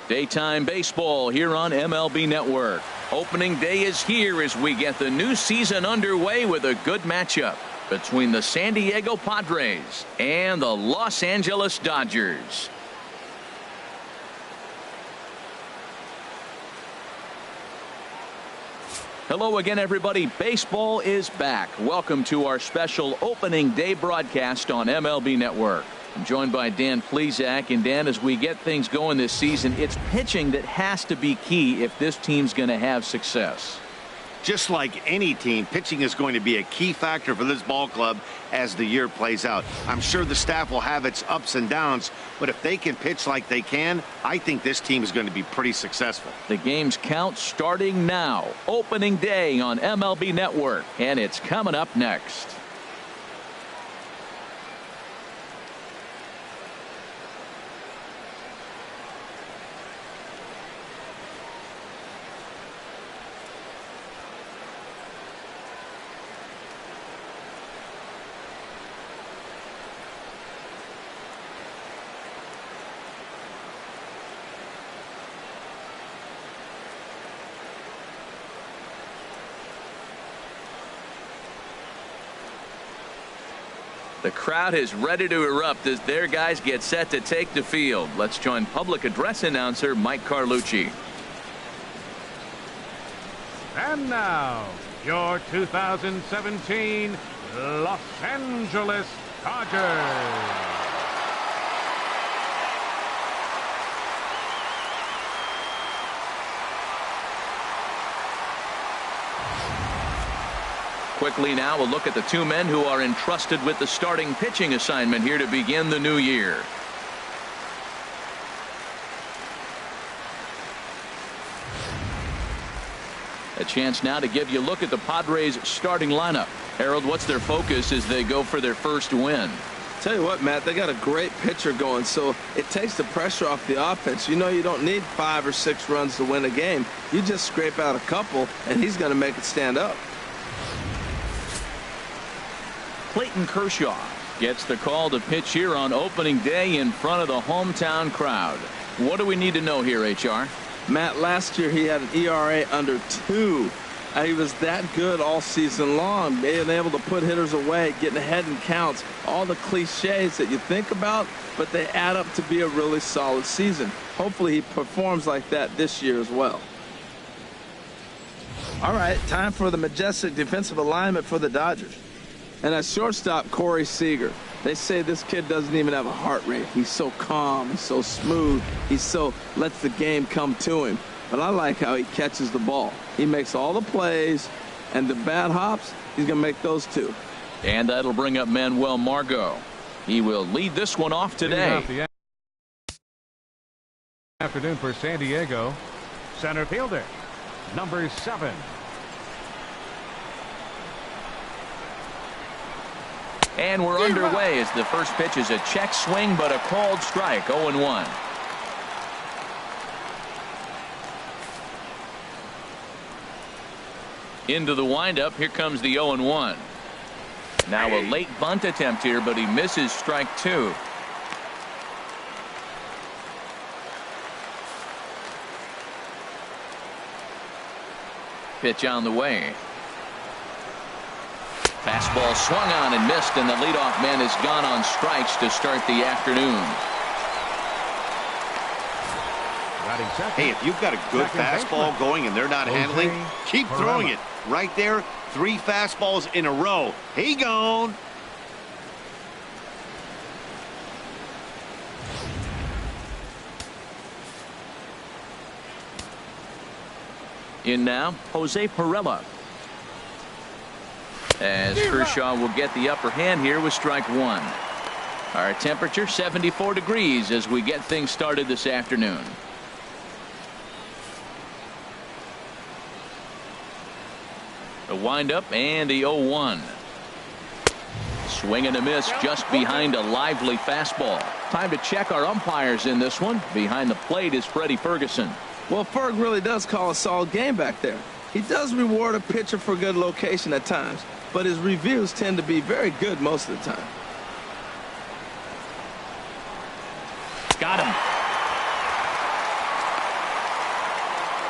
Daytime baseball here on MLB Network. Opening day is here as we get the new season underway with a good matchup between the San Diego Padres and the Los Angeles Dodgers. Hello again, everybody. Baseball is back. Welcome to our special opening day broadcast on MLB Network. I'm joined by Dan Plesac. And Dan, as we get things going this season, it's pitching that has to be key if this team's going to have success. Just like any team, pitching is going to be a key factor for this ball club as the year plays out. I'm sure the staff will have its ups and downs, but if they can pitch like they can, I think this team is going to be pretty successful. The game's count starting now. Opening day on MLB Network, and it's coming up next. The crowd is ready to erupt as their guys get set to take the field. Let's join public address announcer Mike Carlucci. And now, your 2017 Los Angeles Dodgers. Quickly now, a look at the two men who are entrusted with the starting pitching assignment here to begin the new year. A chance now to give you a look at the Padres starting lineup. Harold, what's their focus as they go for their first win? Tell you what, Matt, they got a great pitcher going, so it takes the pressure off the offense. You know you don't need 5 or 6 runs to win a game. You just scrape out a couple, and he's going to make it stand up. Clayton Kershaw gets the call to pitch here on opening day in front of the hometown crowd. What do we need to know here, HR? Matt, last year he had an ERA under 2. He was that good all season long, being able to put hitters away, getting ahead in counts, all the cliches that you think about, but they add up to be a really solid season. Hopefully he performs like that this year as well. All right, time for the majestic defensive alignment for the Dodgers. And at shortstop, Corey Seager. They say this kid doesn't even have a heart rate. He's so calm, he's so smooth, lets the game come to him. But I like how he catches the ball. He makes all the plays, and the bad hops, he's going to make those too. And that'll bring up Manuel Margot. He will lead this one off today. Afternoon for San Diego, center fielder, number 7. And we're underway as the first pitch is a check swing, but a called strike. 0-1. Into the windup. Here comes the 0-1. Now a late bunt attempt here, but he misses strike 2. Pitch on the way. Fastball swung on and missed, and the leadoff man has gone on strikes to start the afternoon. Hey, if you've got a good fastball going and they're not handling, keep throwing it. Right there, 3 fastballs in a row. He gone. In now, Jose Pirela. As Kershaw will get the upper hand here with strike 1. Our temperature 74 degrees as we get things started this afternoon. The windup and the 0-1. Swing and a miss just behind a lively fastball. Time to check our umpires in this one. Behind the plate is Freddie Ferguson. Well, Ferg really does call a solid game back there. He does reward a pitcher for good location at times, but his reviews tend to be very good most of the time. Got him.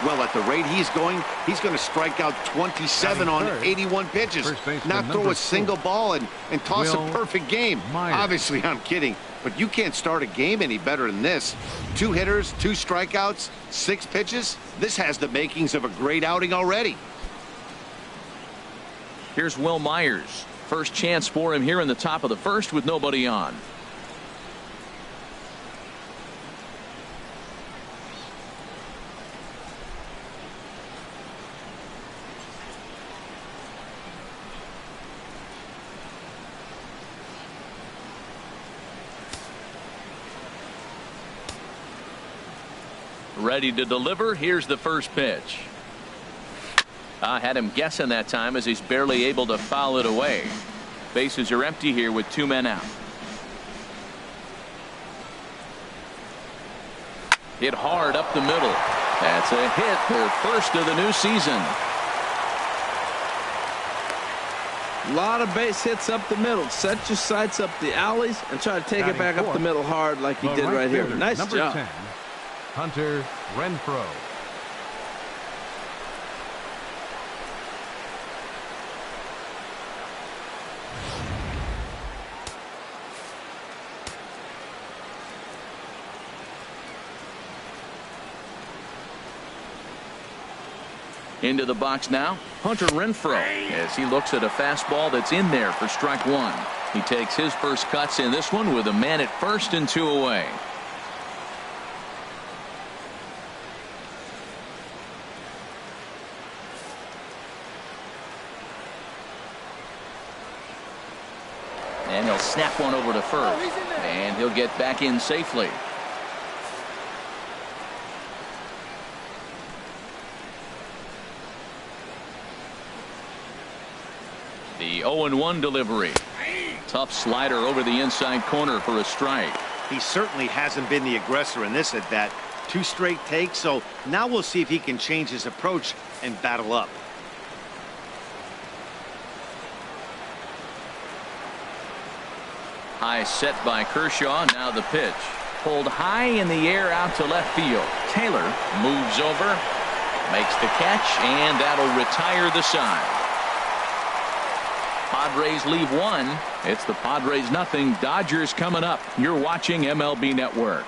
Well, at the rate he's going to strike out 27 on 81 pitches. Not throw a single ball and toss a perfect game. Obviously, I'm kidding, but you can't start a game any better than this. 2 hitters, 2 strikeouts, 6 pitches. This has the makings of a great outing already. Here's Wil Myers. First chance for him here in the top of the first with nobody on. Ready to deliver. Here's the first pitch. I had him guessing that time as he's barely able to foul it away. Bases are empty here with 2 men out. Hit hard up the middle. That's a hit, their first of the new season. A lot of base hits up the middle. Set your sights up the alleys and try to take it back up the middle hard like he did right here. Nice job. 10, Hunter Renfroe. Into the box now, Hunter Renfroe, as he looks at a fastball that's in there for strike 1. He takes his first cuts in this one with a man at first and 2 away. And he'll snap one over to first, and he'll get back in safely. The 0-1 delivery. Tough slider over the inside corner for a strike. He certainly hasn't been the aggressor in this at bat. 2 straight takes, so now we'll see if he can change his approach and battle up. High set by Kershaw. Now the pitch. Pulled high in the air out to left field. Taylor moves over, makes the catch, and that'll retire the side. Padres leave 1. It's the Padres nothing. Dodgers coming up. You're watching MLB Network.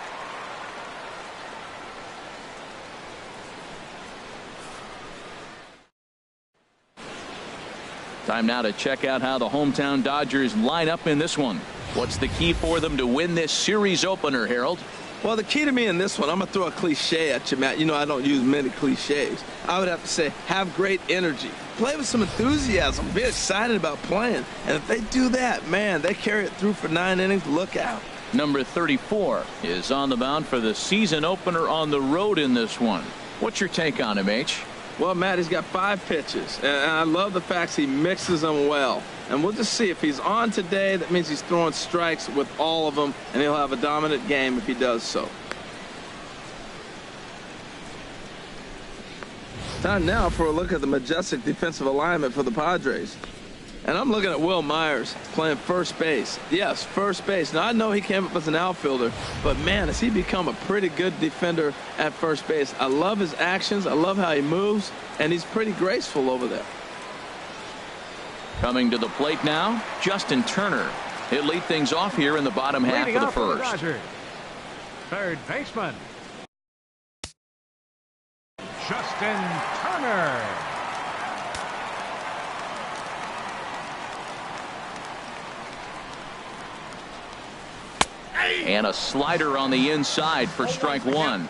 Time now to check out how the hometown Dodgers line up in this one. What's the key for them to win this series opener, Harold? Well, the key to me in this one, I'm going to throw a cliche at you, Matt. You know I don't use many cliches. I would have to say have great energy. Play with some enthusiasm. Be excited about playing. And if they do that, man, they carry it through for 9 innings. Look out. Number 34 is on the mound for the season opener on the road in this one. What's your take on him, H? Well, Matt, he's got 5 pitches, and I love the fact he mixes them well. And we'll just see if he's on today. That means he's throwing strikes with all of them, and he'll have a dominant game if he does so. Time now for a look at the majestic defensive alignment for the Padres. And I'm looking at Wil Myers playing first base. Yes, first base. Now, I know he came up as an outfielder, but, man, has he become a pretty good defender at first base. I love his actions. I love how he moves, and he's pretty graceful over there. Coming to the plate now, Justin Turner. He'll lead things off here in the bottom half of the first. Third baseman, Justin Turner. And a slider on the inside for strike 1.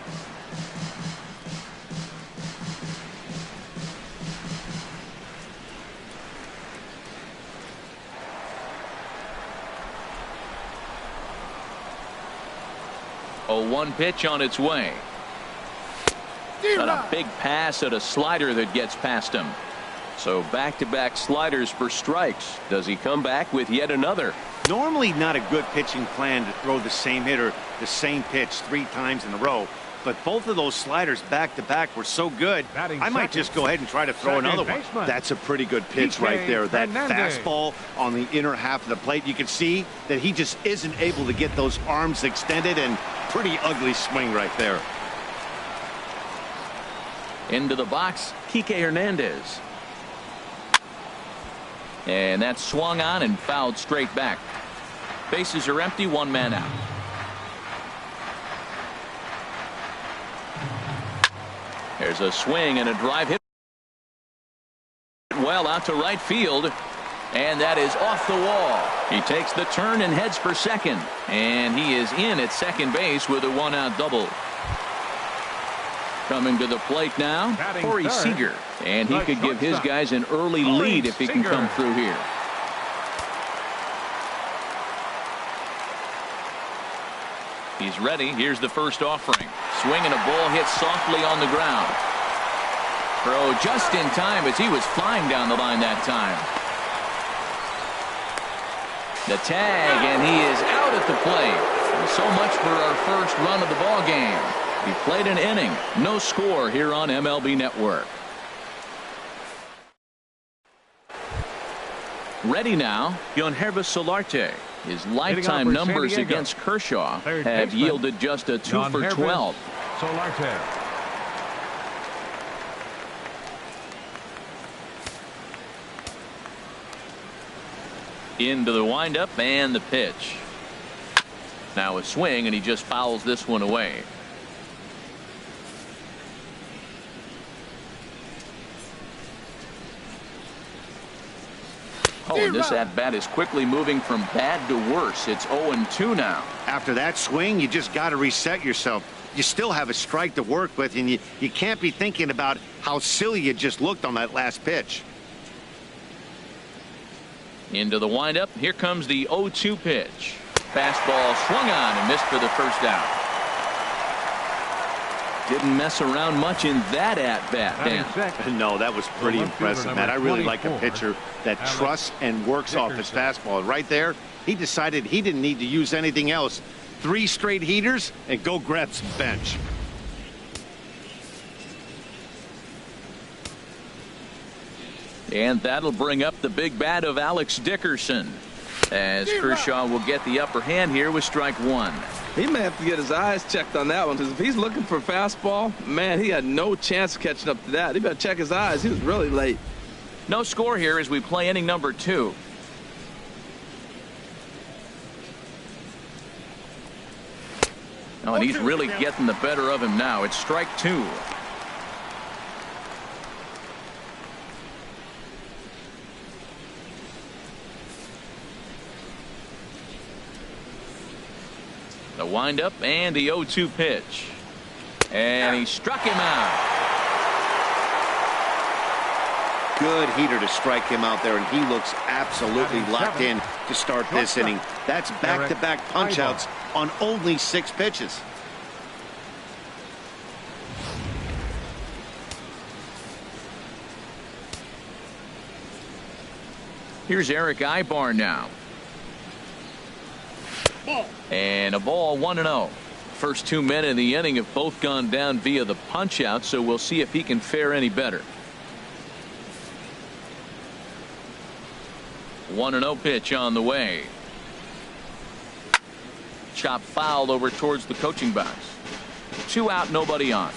A 1 pitch on its way. And a big pass at a slider that gets past him. So back-to-back sliders for strikes. Does he come back with yet another? Normally not a good pitching plan to throw the same hitter the same pitch 3 times in a row, but both of those sliders back-to-back were so good, I might just go ahead and try to throw another one. That's a pretty good pitch right there. That fastball on the inner half of the plate. You can see that he just isn't able to get those arms extended, and pretty ugly swing right there. Into the box, Kike Hernandez. And that's swung on and fouled straight back. Bases are empty, one man out. There's a swing and a drive hit well out to right field. And that is off the wall. He takes the turn and heads for second. And he is in at second base with a one-out double. Coming to the plate now, Corey Seager. And he could give his guys an early lead if he can come through here. He's ready. Here's the first offering. Swing and a ball hit softly on the ground. Throw just in time as he was flying down the line that time. The tag, and he is out at the plate. So much for our first run of the ball game. He played an inning. No score here on MLB Network. Ready now, Yangervis Solarte. His lifetime numbers against Kershaw have yielded just a 2 for 12. Solarte. Into the windup and the pitch. Now a swing, and he just fouls this one away. Oh, and this at-bat is quickly moving from bad to worse. It's 0-2 now. After that swing, you just got to reset yourself. You still have a strike to work with, and you can't be thinking about how silly you just looked on that last pitch. Into the windup. Here comes the 0-2 pitch. Fastball swung on and missed for the first out. Didn't mess around much in that at-bat, Dan. No, that was pretty impressive, Matt. I really like a pitcher that trusts and works off his fastball. Right there, he decided he didn't need to use anything else. 3 straight heaters and go grab some bench. And that'll bring up the big bat of Alex Dickerson, as Kershaw will get the upper hand here with strike 1. He may have to get his eyes checked on that one, because if he's looking for fastball, man, he had no chance of catching up to that. He better check his eyes. He was really late. No score here as we play inning number 2. Oh, and he's really getting the better of him now. It's strike 2. The windup and the 0-2 pitch. And he struck him out. Good heater to strike him out there, and he looks absolutely locked in to start this inning. That's back-to-back punch-outs on only 6 pitches. Here's Eric Ibar now. And a ball, 1-0. First 2 men in the inning have both gone down via the punch out, so we'll see if he can fare any better. 1-0 pitch on the way. Chop foul over towards the coaching box. 2 out, nobody on.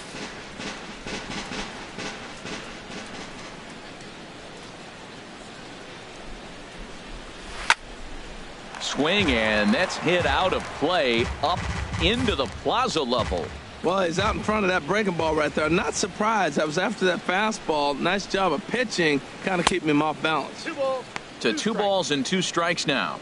Swing, and that's hit out of play up into the plaza level. Well, he's out in front of that breaking ball right there. Not surprised. That was after that fastball. Nice job of pitching, kind of keeping him off balance. 2 balls and 2 strikes now.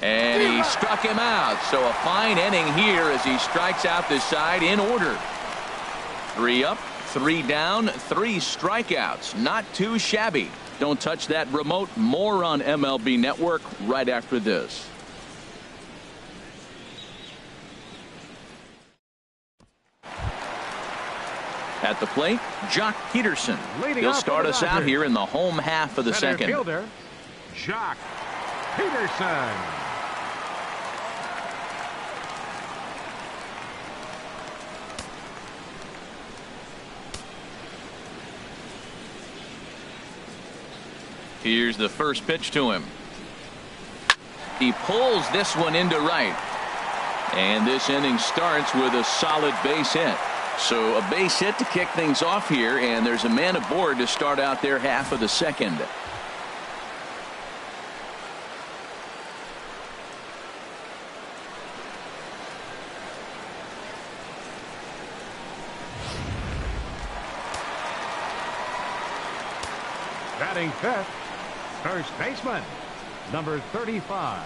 And he struck him out. So a fine inning here as he strikes out this side in order. 3 up, 3 down, 3 strikeouts. Not too shabby. Don't touch that remote. More on MLB Network right after this. At the plate, Jock Peterson. He'll start us out here in the home half of the second. Fielder, Jock Peterson. Here's the first pitch to him. He pulls this one into right. And this inning starts with a solid base hit. So a base hit to kick things off here, and there's a man aboard to start out their half of the second. Batting fifth, first baseman, number 35.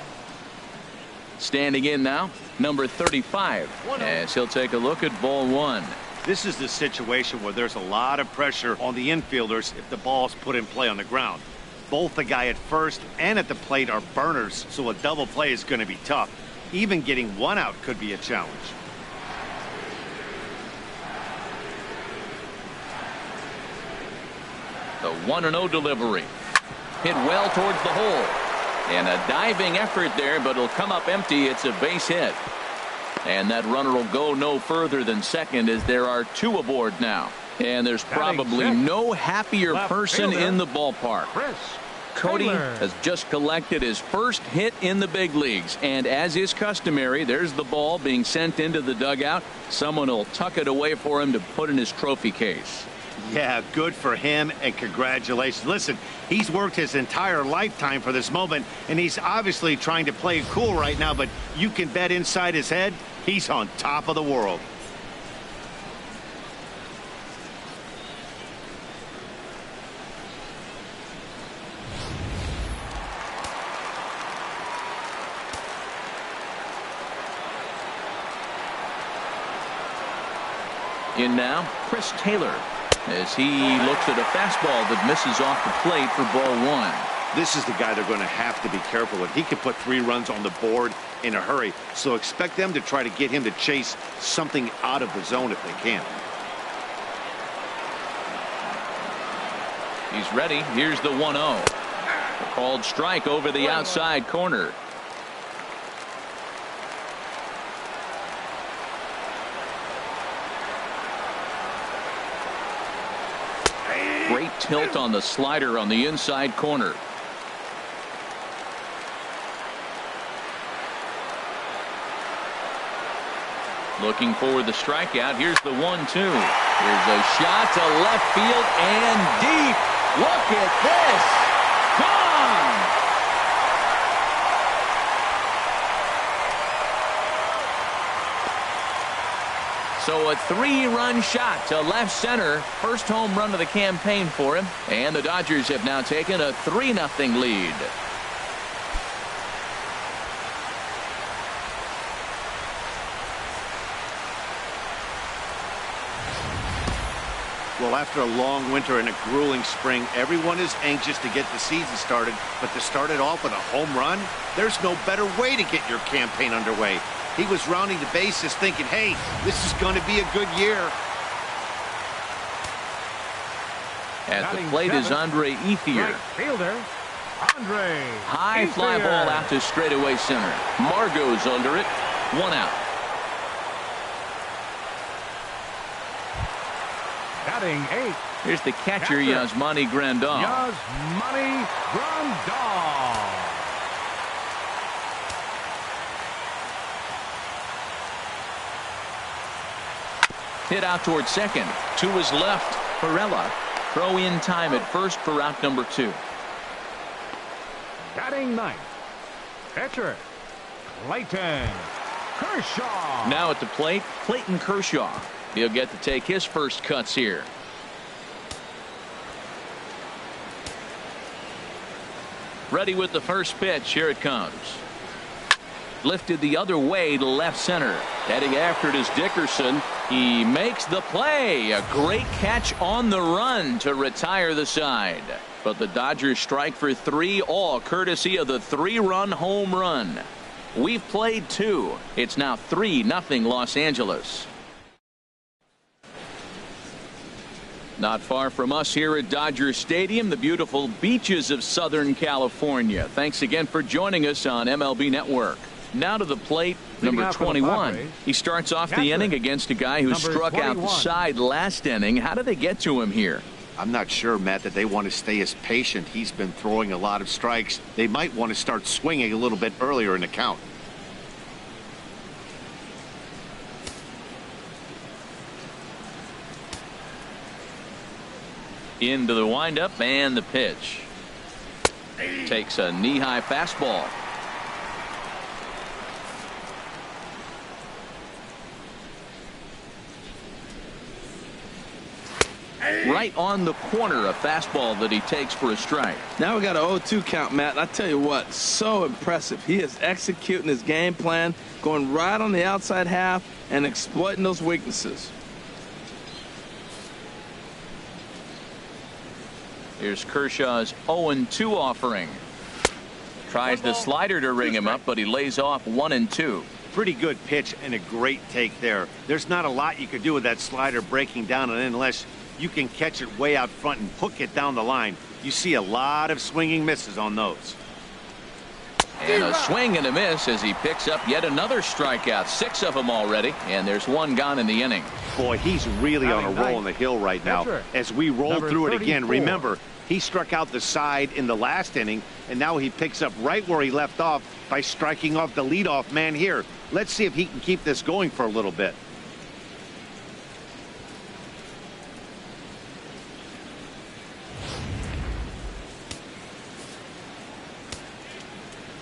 Standing in now, number 35, as he'll take a look at ball one. This is the situation where there's a lot of pressure on the infielders if the ball's put in play on the ground. Both the guy at first and at the plate are burners, so a double play is going to be tough. Even getting one out could be a challenge. The 1-0 delivery. Hit well towards the hole. And a diving effort there, but it'll come up empty. It's a base hit. And that runner will go no further than second, as there are two aboard now. And there's probably no happier person in the ballpark. Cody has just collected his first hit in the big leagues. And as is customary, there's the ball being sent into the dugout. Someone will tuck it away for him to put in his trophy case. Yeah, good for him, and congratulations. Listen, he's worked his entire lifetime for this moment, and he's obviously trying to play it cool right now, but you can bet inside his head, he's on top of the world. In now, Chris Taylor, as he looks at a fastball that misses off the plate for ball one. This is the guy they're going to have to be careful with. He can put 3 runs on the board in a hurry, so expect them to try to get him to chase something out of the zone if they can. He's ready. Here's the 1-0. A called strike over the outside corner. Great tilt on the slider on the inside corner. Looking for the strikeout. Here's the 1-2. Here's a shot to left field and deep. Look at this. Gone. So a 3-run shot to left center. First home run of the campaign for him. And the Dodgers have now taken a 3-0 lead. Well, after a long winter and a grueling spring, everyone is anxious to get the season started. But to start it off with a home run, there's no better way to get your campaign underway. He was rounding the bases thinking, hey, this is going to be a good year. At the plate is Andre Ethier. Right fielder, Andre. High fly ball out to straightaway center. Margot's under it. 1 out. Batting 8. Here's the catcher, Yasmani Grandal. Yasmani Grandal. Hit out towards second. To his left, Perella. Throw in time at first for out number 2. Batting 9th. Pitcher, Clayton Kershaw. Now at the plate, Clayton Kershaw. He'll get to take his first cuts here. Ready with the first pitch. Here it comes. Lifted the other way to left center. Heading after it is Dickerson. He makes the play. A great catch on the run to retire the side. But the Dodgers strike for 3, all courtesy of the 3-run home run. We've played 2. It's now 3-0 Los Angeles. Not far from us here at Dodger Stadium, the beautiful beaches of Southern California. Thanks again for joining us on MLB Network. Now to the plate, number 21. He starts off the inning against a guy who struck out the side last inning. How did they get to him here? I'm not sure, Matt, that they want to stay as patient. He's been throwing a lot of strikes. They might want to start swinging a little bit earlier in the count. Into the windup and the pitch. Takes a knee-high fastball. Right on the corner, a fastball that he takes for a strike. Now we got an 0-2 count, Matt. And I tell you what, so impressive. He is executing his game plan, going right on the outside half and exploiting those weaknesses. Here's Kershaw's 0-2 offering. Tries the slider to ring him up, but he lays off 1-2. Pretty good pitch and a great take there. There's not a lot you could do with that slider breaking down and unless you can catch it way out front and hook it down the line. You see a lot of swinging misses on those. And a swing and a miss as he picks up yet another strikeout. 6 of them already, and there's 1 gone in the inning. Boy, he's really on a roll on the hill right now. As we roll through it again, remember, he struck out the side in the last inning, and now he picks up right where he left off by striking off the leadoff man here. Let's see if he can keep this going for a little bit.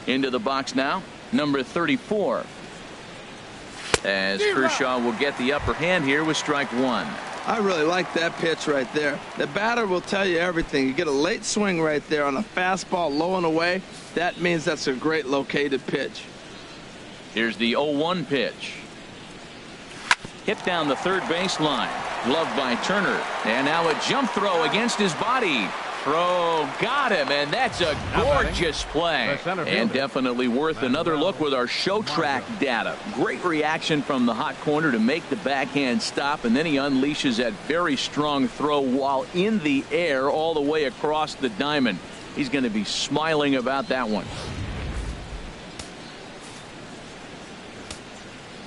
Into the box now, number 34. As Kershaw will get the upper hand here with strike 1. I really like that pitch right there. The batter will tell you everything. You get a late swing right there on a fastball low and away. That means that's a great located pitch. Here's the 0-1 pitch. Hit down the third baseline. Gloved by Turner. And now a jump throw against his body. Throw got him, and that's a gorgeous play. And definitely worth another look with our show track data. Great reaction from the hot corner to make the backhand stop, and then he unleashes that very strong throw while in the air all the way across the diamond. He's going to be smiling about that one.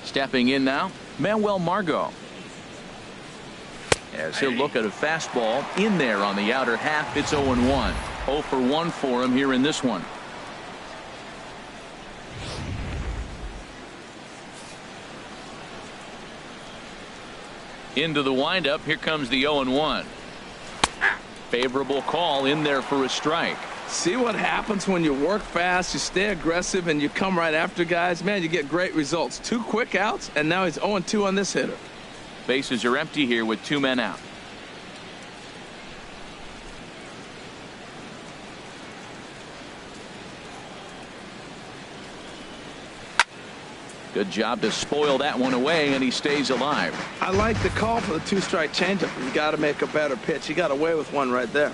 Stepping in now, Manuel Margot. As he'll look at a fastball in there on the outer half. It's 0-1. 0 for 1 for him here in this one. Into the windup. Here comes the 0-1. Favorable call in there for a strike. See what happens when you work fast, you stay aggressive, and you come right after guys. Man, you get great results. 2 quick outs, and now he's 0-2 on this hitter. Bases are empty here with 2 men out. Good job to spoil that one away, and he stays alive. I like the call for the 2-strike changeup. You got to make a better pitch. He got away with one right there.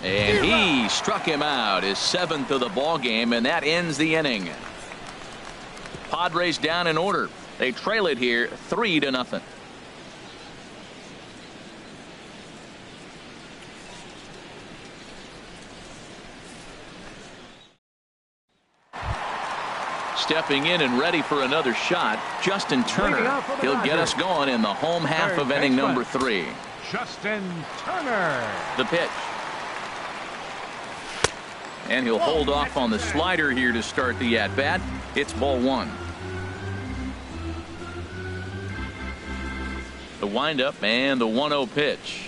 And he struck him out, his 7th of the ball game, and that ends the inning. Padres down in order. They trail it here 3-0. Stepping in and ready for another shot, Justin Turner. He'll get us going in the home half of inning number 3. Justin Turner. The pitch. And he'll hold off on the slider here to start the at-bat. It's ball 1. The windup and the 1-0 pitch.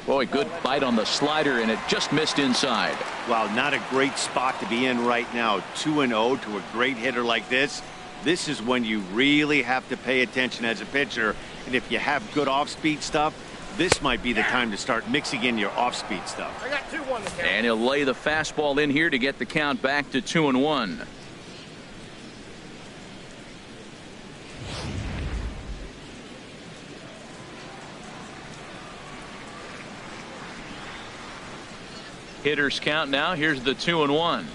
Boy, good bite on the slider, and it just missed inside. Wow, not a great spot to be in right now. 2-0 to a great hitter like this. This is when you really have to pay attention as a pitcher. And if you have good off-speed stuff, this might be the time to start mixing in your off-speed stuff. I got 2-1 to and he'll lay the fastball in here to get the count back to 2-1. Hitters count now. Here's the 2-1.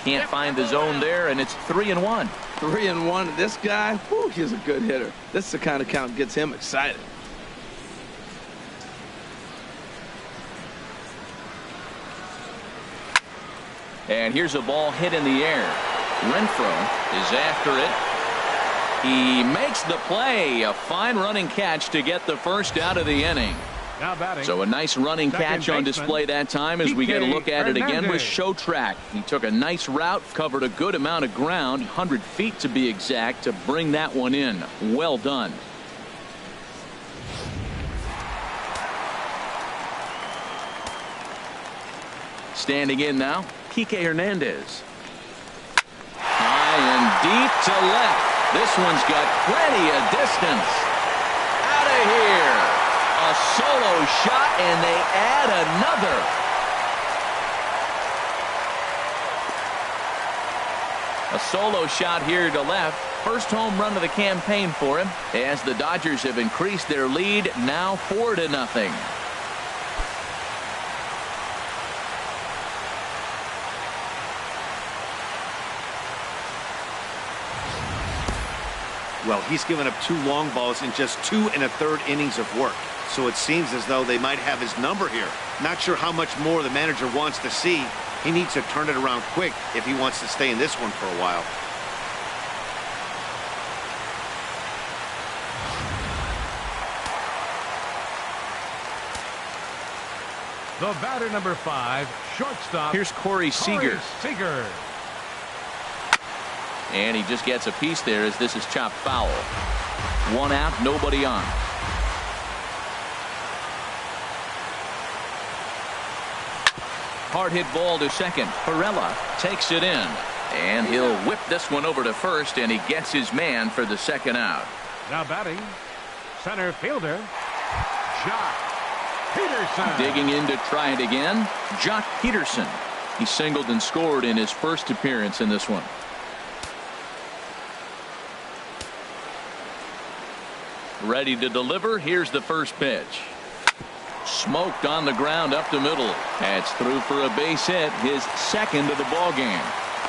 Can't find the zone there, and it's 3-1. 3-1. This guy, whew, he's a good hitter. This is the kind of count that gets him excited. And here's a ball hit in the air. Renfroe is after it. He makes the play. A fine running catch to get the first out of the inning. Now batting. So a nice running catch on display that time as we get a look at it again with Showtrack. He took a nice route, covered a good amount of ground, 100 feet to be exact, to bring that one in. Well done. Standing in now, Kike Hernandez. High and deep to left. This one's got plenty of distance. Out of here. A solo shot, and they add another. A solo shot here to left. First home run of the campaign for him, as the Dodgers have increased their lead, now 4-0. Well, he's given up 2 long balls in just 2 1/3 innings of work. So it seems as though they might have his number here. Not sure how much more the manager wants to see. He needs to turn it around quick if he wants to stay in this one for a while. The batter, number 5, shortstop. Here's Corey Seager. Seager. And he just gets a piece there as this is chopped foul. 1 out, nobody on. Hard hit ball to second. Perella takes it in. And he'll whip this one over to first, and he gets his man for the second out. Now batting, center fielder, Jock Peterson. Digging in to try it again, Jock Peterson. He singled and scored in his first appearance in this one. Ready to deliver. Here's the first pitch. Smoked on the ground up the middle. That's through for a base hit, his second of the ball game.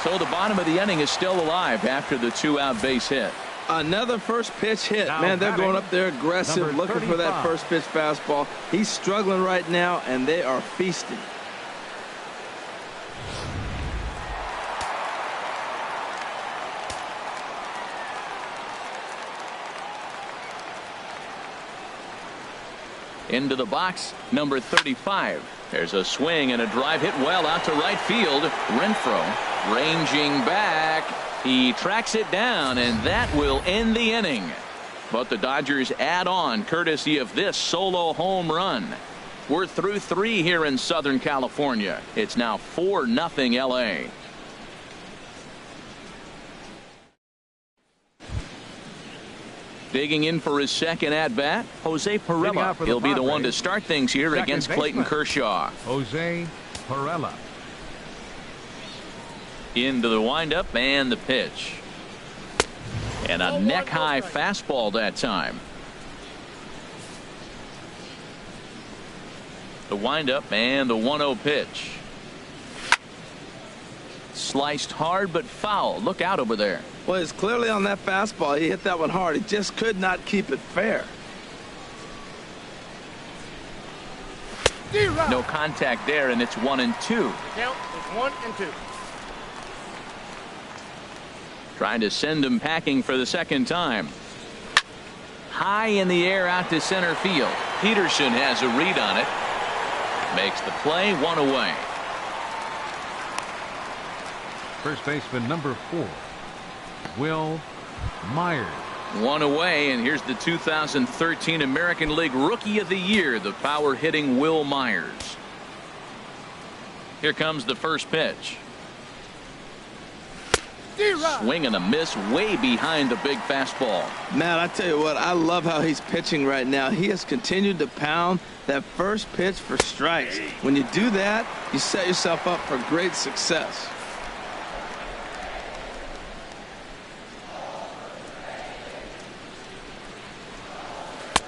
So the bottom of the inning is still alive after the 2-out base hit. Another first pitch hit. Now Man, they're batting, going up there aggressive, looking for that 35. first pitch fastball. He's struggling right now, and they are feasting. Into the box, number 35. There's a swing and a drive hit well out to right field. Renfroe ranging back. He tracks it down, and that will end the inning. But the Dodgers add on courtesy of this solo home run. We're through 3 here in Southern California. It's now 4-0 LA. Digging in for his second at-bat, Jose Perella. He'll be the one to start things here against Clayton Kershaw. Jose Perella. Into the windup and the pitch. And a neck-high fastball that time. The windup and the 1-0 pitch. Sliced hard but foul. Look out over there. Well, it's clearly on that fastball. He hit that one hard. He just could not keep it fair. No contact there, and it's 1-2. Count is 1-2. Trying to send him packing for the second time. High in the air out to center field. Peterson has a read on it. Makes the play, 1 away. First baseman, number 4, Wil Myers. 1 away, and here's the 2013 American League Rookie of the Year, the power-hitting Wil Myers. Here comes the first pitch. Swing and a miss way behind the big fastball. Man, I tell you what, I love how he's pitching right now. He has continued to pound that first pitch for strikes. When you do that, you set yourself up for great success.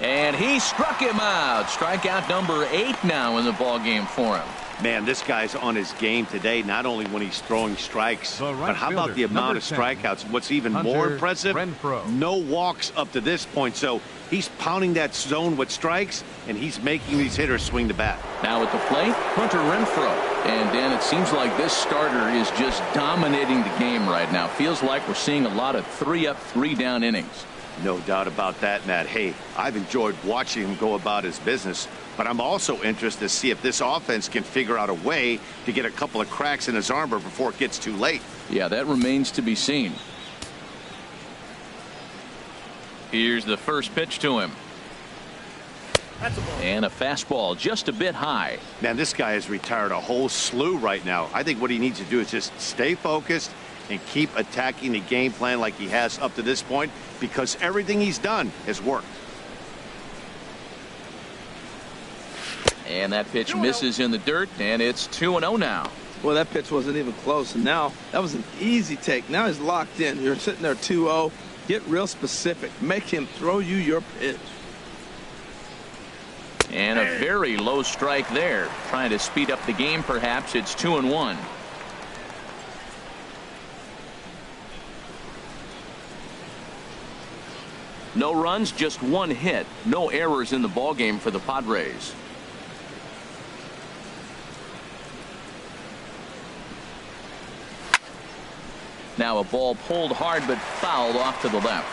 And he struck him out. Strikeout number 8 now in the ball game for him. Man, this guy's on his game today, not only when he's throwing strikes, but how about the amount of strikeouts? What's even more impressive, no walks up to this point. So he's pounding that zone with strikes, and he's making these hitters swing the bat. Now at the plate, Hunter Renfroe. And, Dan, it seems like this starter is just dominating the game right now. Feels like we're seeing a lot of 3-up, 3-down innings. No doubt about that, Matt. Hey, I've enjoyed watching him go about his business, but I'm also interested to see if this offense can figure out a way to get a couple of cracks in his armor before it gets too late. Yeah, that remains to be seen. Here's the first pitch to him. That's a ball. And a fastball just a bit high. Man, this guy has retired a whole slew right now. I think what he needs to do is just stay focused and keep attacking the game plan like he has up to this point, because everything he's done has worked. And that pitch misses in the dirt, and it's 2-0 now. Well, that pitch wasn't even close, and now that was an easy take. Now he's locked in. You're sitting there 2-0. Get real specific. Make him throw you your pitch. And a very low strike there. Trying to speed up the game, perhaps. It's 2-1. No runs, just one hit. No errors in the ballgame for the Padres. Now a ball pulled hard but fouled off to the left.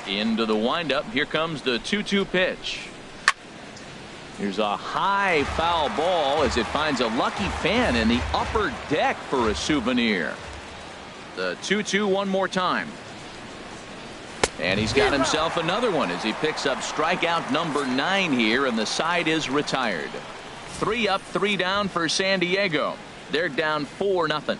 Into the windup. Here comes the 2-2 pitch. Here's a high foul ball as it finds a lucky fan in the upper deck for a souvenir. The 2-2 one more time. And he's got himself another one as he picks up strikeout number 9 here, and the side is retired. 3 up, 3 down for San Diego. They're down 4-0.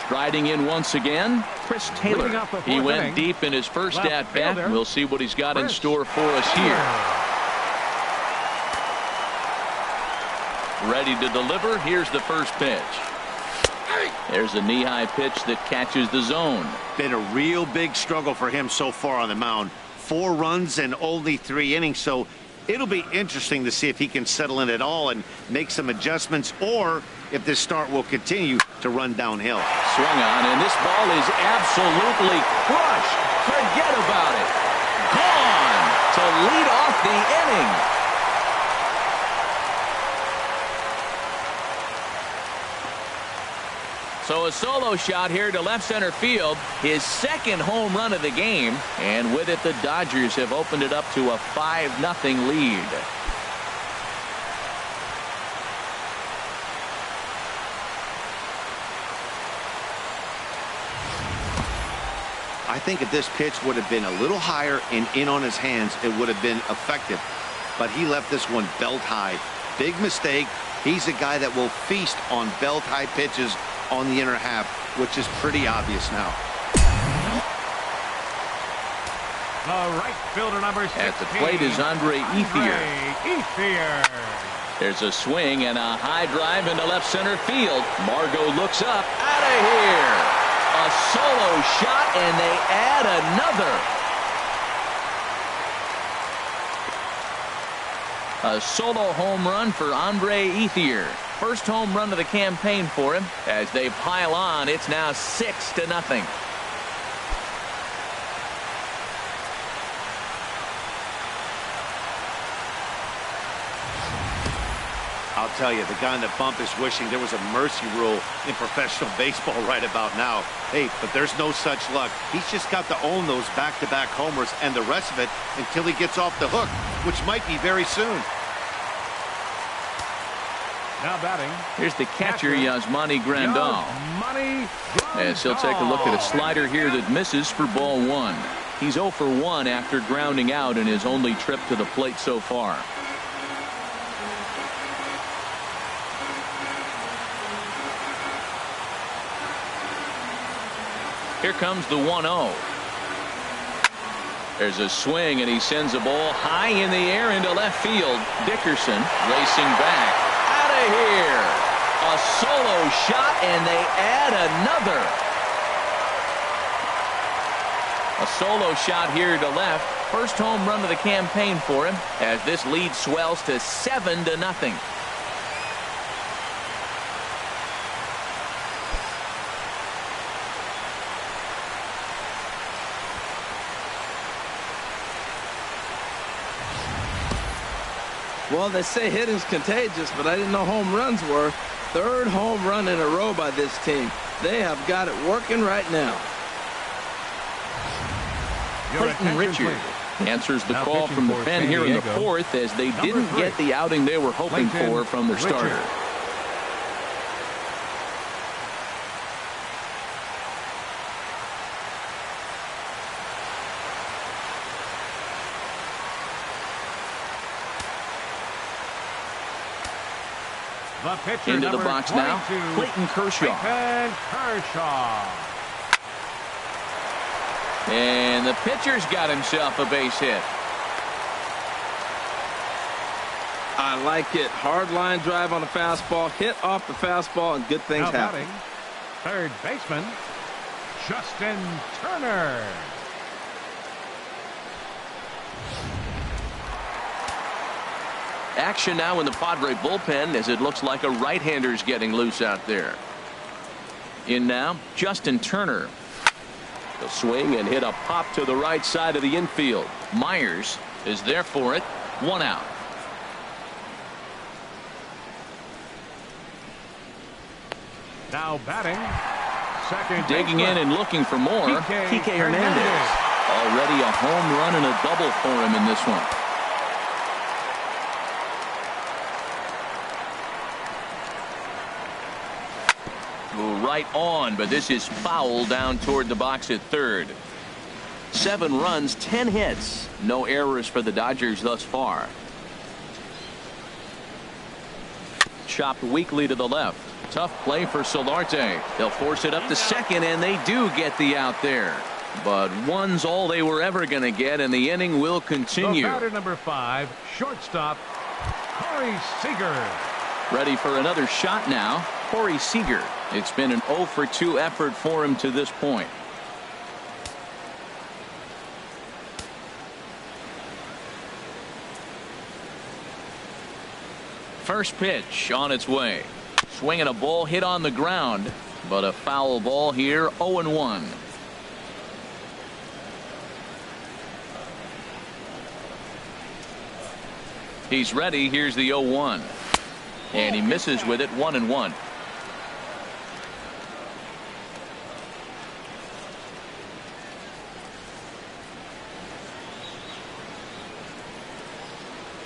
Striding in once again, Chris Taylor. He went deep in his first at-bat. We'll see what he's got in store for us here. Ready to deliver. Here's the first pitch. There's a knee-high pitch that catches the zone. Been a real big struggle for him so far on the mound. 4 runs and only 3 innings, so it'll be interesting to see if he can settle in at all and make some adjustments, or if this start will continue to run downhill. Swung on, and this ball is absolutely crushed. Forget about it. Gone to lead off the inning. So a solo shot here to left center field, his second home run of the game, and with it the Dodgers have opened it up to a 5-0 lead. I think if this pitch would have been a little higher and in on his hands, it would have been effective. But he left this one belt high. Big mistake. He's a guy that will feast on belt high pitches on the inner half, which is pretty obvious now. The right fielder, number 16. At the plate is Andre Ethier. Ethier. There's a swing and a high drive into left center field. Margot looks up. Out of here. A solo shot, and they add another. A solo home run for Andre Ethier. First home run of the campaign for him. As they pile on, it's now 6-0. I'll tell you, the guy in the bump is wishing there was a mercy rule in professional baseball right about now. Hey, but there's no such luck. He's just got to own those back-to-back homers and the rest of it until he gets off the hook, which might be very soon. Now batting. Here's the catcher, Yasmani Grandal. As he'll take a look at a slider here that misses for ball 1. He's 0 for 1 after grounding out in his only trip to the plate so far. Here comes the 1-0. There's a swing, and he sends a ball high in the air into left field. Dickerson racing back. Out of play here. A solo shot, and they add another. A solo shot here to left. First home run of the campaign for him as this lead swells to 7-0. Well, they say hitting's contagious, but I didn't know home runs were. Third home run in a row by this team. They have got it working right now. Clayton Richard answers the call from the pen here in the fourth as they didn't get the outing they were hoping for from their starter. Into the box now, Clayton Kershaw. And the pitcher's got himself a base hit. I like it. Hard line drive on the fastball, hit off the fastball, and good things happen. Third baseman, Justin Turner. Action now in the Padre bullpen as it looks like a right-hander's getting loose out there. In now, Justin Turner. He'll swing and hit a pop to the right side of the infield. Myers is there for it. 1 out. Now batting, second Digging baseman, in and looking for more, Kike Hernandez. Hernandez. Already a home run and a double for him in this one. Right on, but this is foul down toward the box at third. 7 runs, 10 hits. No errors for the Dodgers thus far. Chopped weakly to the left. Tough play for Solarte. They'll force it up to second, and they do get the out there. But one's all they were ever going to get, and the inning will continue. The batter number 5, shortstop, Corey Seager. Ready for another shot now, Corey Seager. It's been an 0-for-2 effort for him to this point. First pitch on its way. Swinging a ball hit on the ground, but a foul ball here. 0-1. He's ready. Here's the 0-1. And he misses with it. 1-1.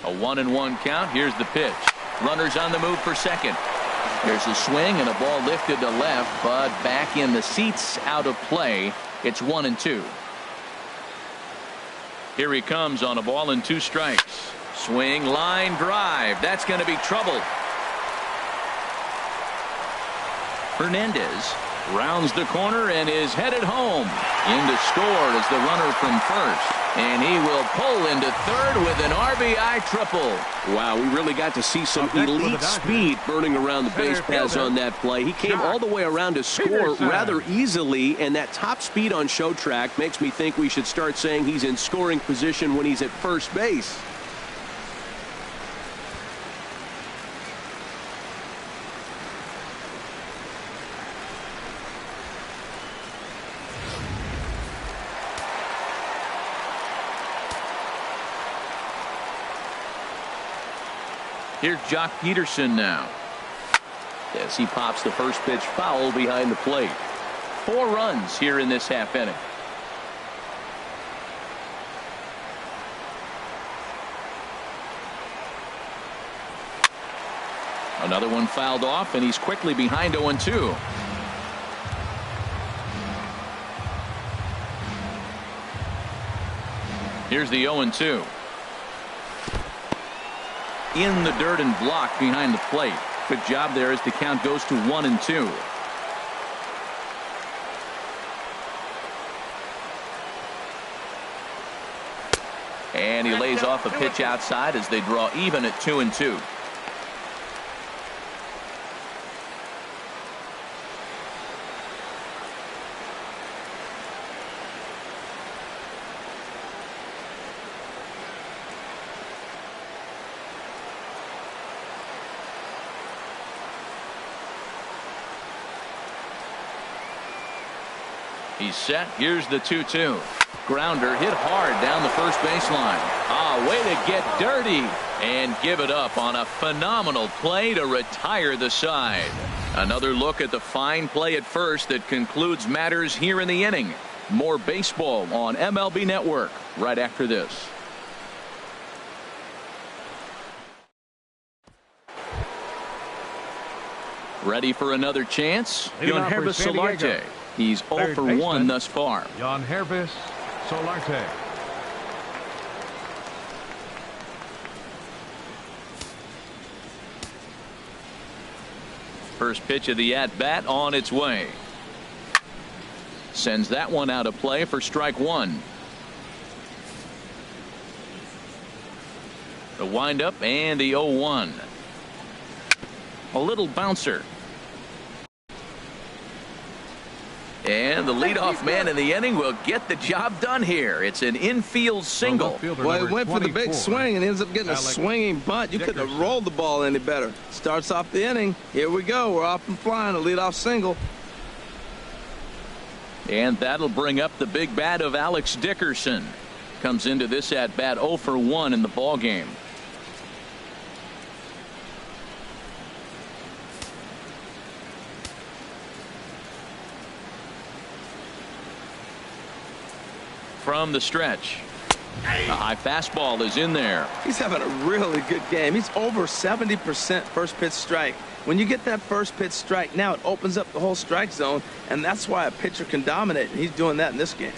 A 1-1 count. Here's the pitch. Runners on the move for second. There's a swing and a ball lifted to left, but back in the seats, out of play. It's 1-2. Here he comes on a ball and 2 strikes. Swing, line drive. That's going to be trouble. Hernandez rounds the corner and is headed home. In to score is the runner from first. And he will pull into third with an RBI triple. Wow, we really got to see some elite speed burning around the base paths on that play. He came all the way around to score rather easily, and that top speed on show track makes me think we should start saying he's in scoring position when he's at first base. Here's Jock Peterson now. As he pops the first pitch foul behind the plate. 4 runs here in this half inning. Another one fouled off, and he's quickly behind 0-2. Here's the 0-2. In the dirt and blocked behind the plate. Good job there as the count goes to 1-2. And he lays off a pitch outside as they draw even at 2-2. He's set. Here's the 2-2. Grounder hit hard down the first baseline. Way to get dirty and give it up on a phenomenal play to retire the side. Another look at the fine play at first that concludes matters here in the inning. More baseball on MLB Network right after this. Ready for another chance? Yangervis Solarte. He's 0 for 1 thus far. Yangervis Solarte. First pitch of the at-bat on its way. Sends that one out of play for strike one. The windup and the 0-1. A little bouncer. And the leadoff man in the inning will get the job done here. It's an infield single. Well, he went for the big swing and ends up getting a swinging bunt. You couldn't have rolled the ball any better. Starts off the inning. Here we go. We're off and flying. A leadoff single. And that'll bring up the big bat of Alex Dickerson. Comes into this at bat 0 for 1 in the ball game. From the stretch. A high fastball is in there. He's having a really good game. He's over 70% first pitch strike. When you get that first pitch strike, now it opens up the whole strike zone, and that's why a pitcher can dominate, and he's doing that in this game.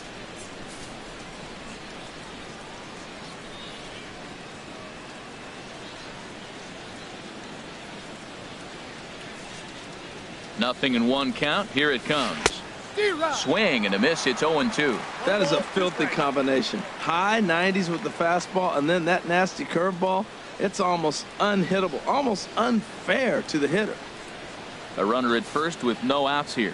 Nothing in one count. Here it comes. Swing and a miss. It's 0-2. That is a filthy combination. High 90s with the fastball and then that nasty curveball. It's almost unhittable, almost unfair to the hitter. A runner at first with no outs here.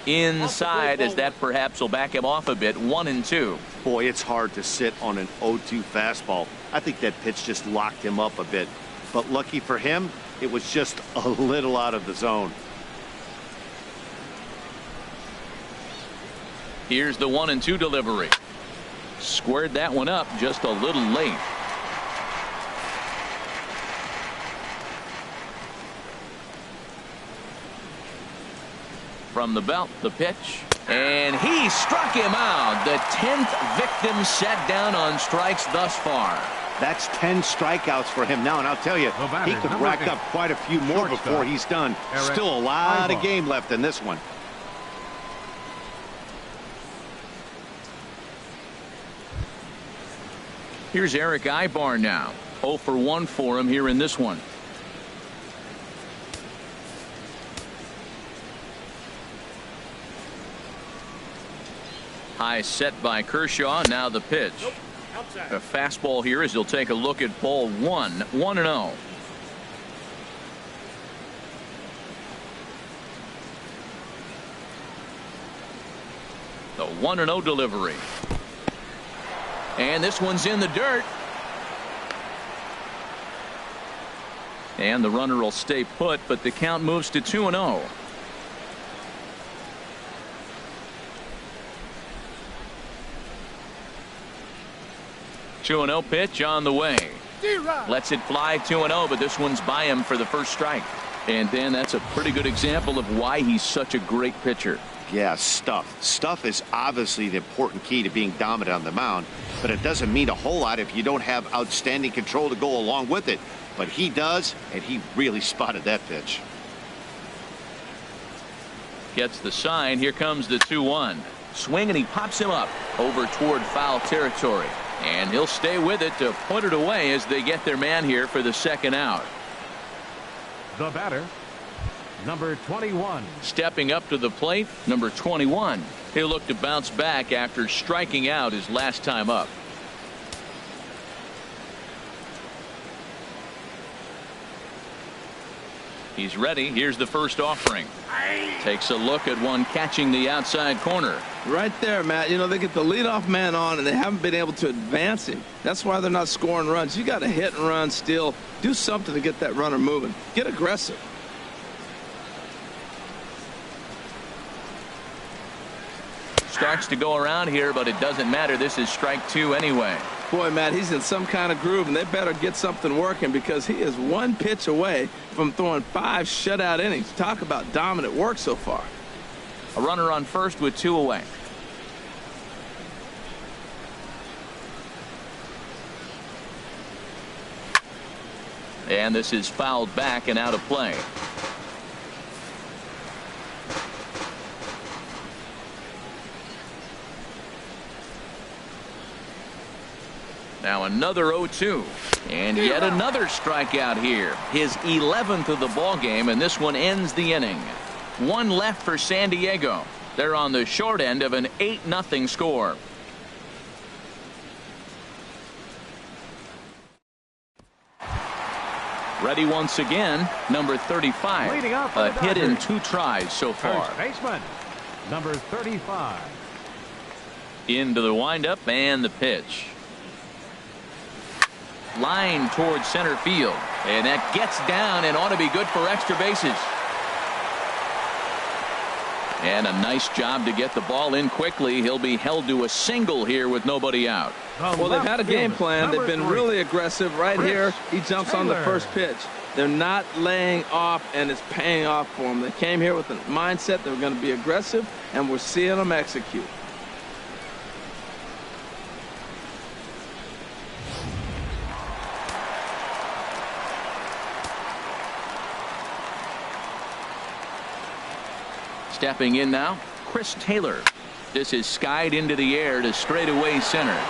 Inside, as that perhaps will back him off a bit. 1-2. Boy, it's hard to sit on an 0-2 fastball. I think that pitch just locked him up a bit. But lucky for him, it was just a little out of the zone. Here's the 1-2 delivery. Squared that one up just a little late. From the belt, the pitch, and he struck him out. The 10th victim set down on strikes thus far. That's 10 strikeouts for him now, and I'll tell you, he could rack up quite a few more before he's done. Still a lot of game left in this one. Here's Eric Aybar now. 0 for 1 for him here in this one. High set by Kershaw. Now the pitch. A fastball here as he'll take a look at ball 1. 1-0. The 1-0 delivery. And this one's in the dirt. And the runner will stay put, but the count moves to 2-0. Two 2-0 pitch on the way. Lets it fly 2-0, but this one's by him for the first strike. And Dan, that's a pretty good example of why he's such a great pitcher. Yeah, stuff. Stuff is obviously the important key to being dominant on the mound, but it doesn't mean a whole lot if you don't have outstanding control to go along with it. But he does, and he really spotted that pitch. Gets the sign. Here comes the 2-1. Swing, and he pops him up over toward foul territory. And he'll stay with it to put it away as they get their man here for the second out. The batter, number 21. Stepping up to the plate, number 21. He'll look to bounce back after striking out his last time up. He's ready. Here's the first offering. Takes a look at one catching the outside corner. Right there, Matt. You know, they get the leadoff man on, and they haven't been able to advance him. That's why they're not scoring runs. You got to hit and run, steal, do something to get that runner moving. Get aggressive. Starts to go around here, but it doesn't matter. This is strike 2 anyway. Boy, Matt, he's in some kind of groove, and they better get something working because he is one pitch away from throwing 5 shutout innings. Talk about dominant work so far. A runner on first with 2 away. And this is fouled back and out of play. Now another 0-2. And yet another strikeout here. His 11th of the ball game, and this one ends the inning. 1 left for San Diego. They're on the short end of an 8-0 score. Ready once again, number 35. Leading up A hit in 2 tries so far. First baseman, number 35. Into the windup and the pitch. Line towards center field, and that gets down and ought to be good for extra bases. And a nice job to get the ball in quickly. He'll be held to a single here with nobody out. Well, they've had a game plan. They've been really aggressive. Right here, he jumps on the first pitch. They're not laying off, and it's paying off for them. They came here with a mindset they were going to be aggressive, and we're seeing them execute. Stepping in now, Chris Taylor. This is skied into the air to straightaway center.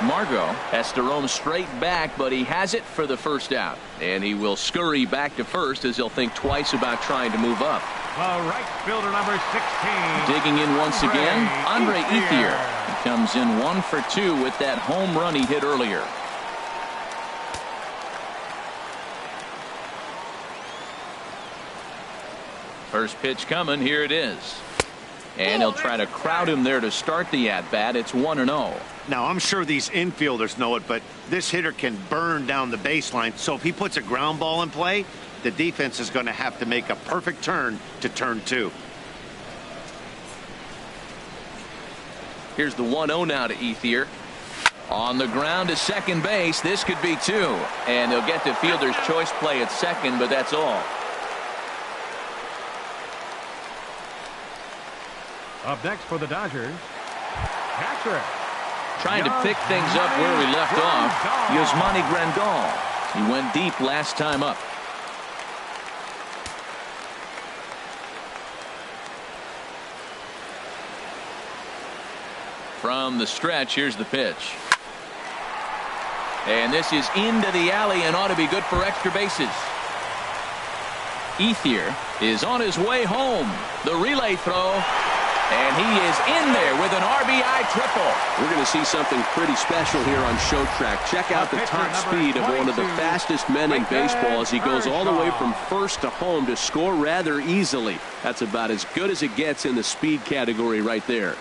Margot has to roam straight back, but he has it for the first out. And he will scurry back to first as he'll think twice about trying to move up. The right fielder, number 16. Digging in once again, Andre Ethier. He comes in 1 for 2 with that home run he hit earlier. First pitch coming. Here it is. And he'll try to crowd him there to start the at-bat. It's 1-0. Now, I'm sure these infielders know it, but this hitter can burn down the baseline. So if he puts a ground ball in play, the defense is going to have to make a perfect turn to turn 2. Here's the 1-0 now to Ethier. On the ground to second base. This could be 2. And he'll get the fielder's choice play at second, but that's all. Up next for the Dodgers, catcher. Trying to pick things up where we left off. Yasmani Grandal. He went deep last time up. From the stretch, here's the pitch. And this is into the alley and ought to be good for extra bases. Ethier is on his way home. The relay throw. And he is in there with an RBI triple. We're going to see something pretty special here on Show Track. Check out the top speed of one of the fastest men in baseball as he goes all the way from first to home to score rather easily. That's about as good as it gets in the speed category right there.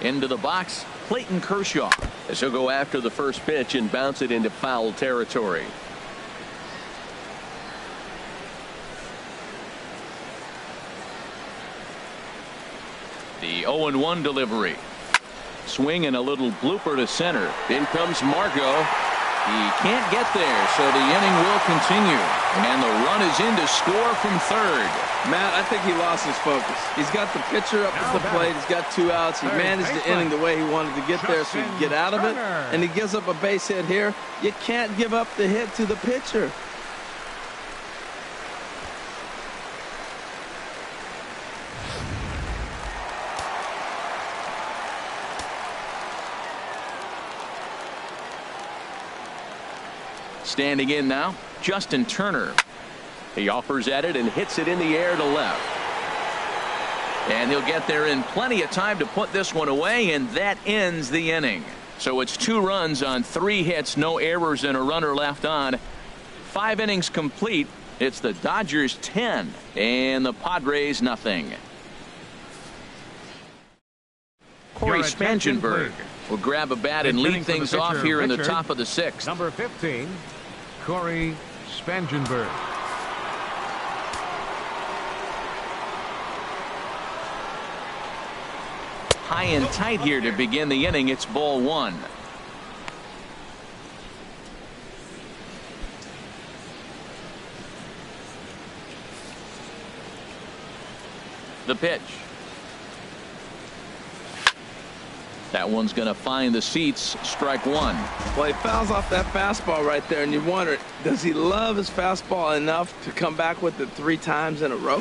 Into the box, Clayton Kershaw. As he'll go after the first pitch and bounce it into foul territory. The 0-1 delivery. Swing and a little blooper to center. In comes Margot. He can't get there, so the inning will continue. And the run is in to score from third. Matt, I think he lost his focus. He's got the pitcher up at the plate. He's got 2 outs. He managed the inning the way he wanted to get there so he could get out of it. And he gives up a base hit here. You can't give up the hit to the pitcher. Standing in now, Justin Turner. He offers at it and hits it in the air to left. And he'll get there in plenty of time to put this one away, and that ends the inning. So it's 2 runs on 3 hits, no errors, and a runner left on. 5 innings complete. It's the Dodgers 10 and the Padres nothing. Corey Spangenberg will grab a bat and lead things off here in the top of the 6th. Number 15, Corey Spangenberg. High and tight here to begin the inning. It's ball 1. The pitch. That one's going to find the seats. Strike 1. Well, he fouls off that fastball right there, and you wonder, does he love his fastball enough to come back with it 3 times in a row?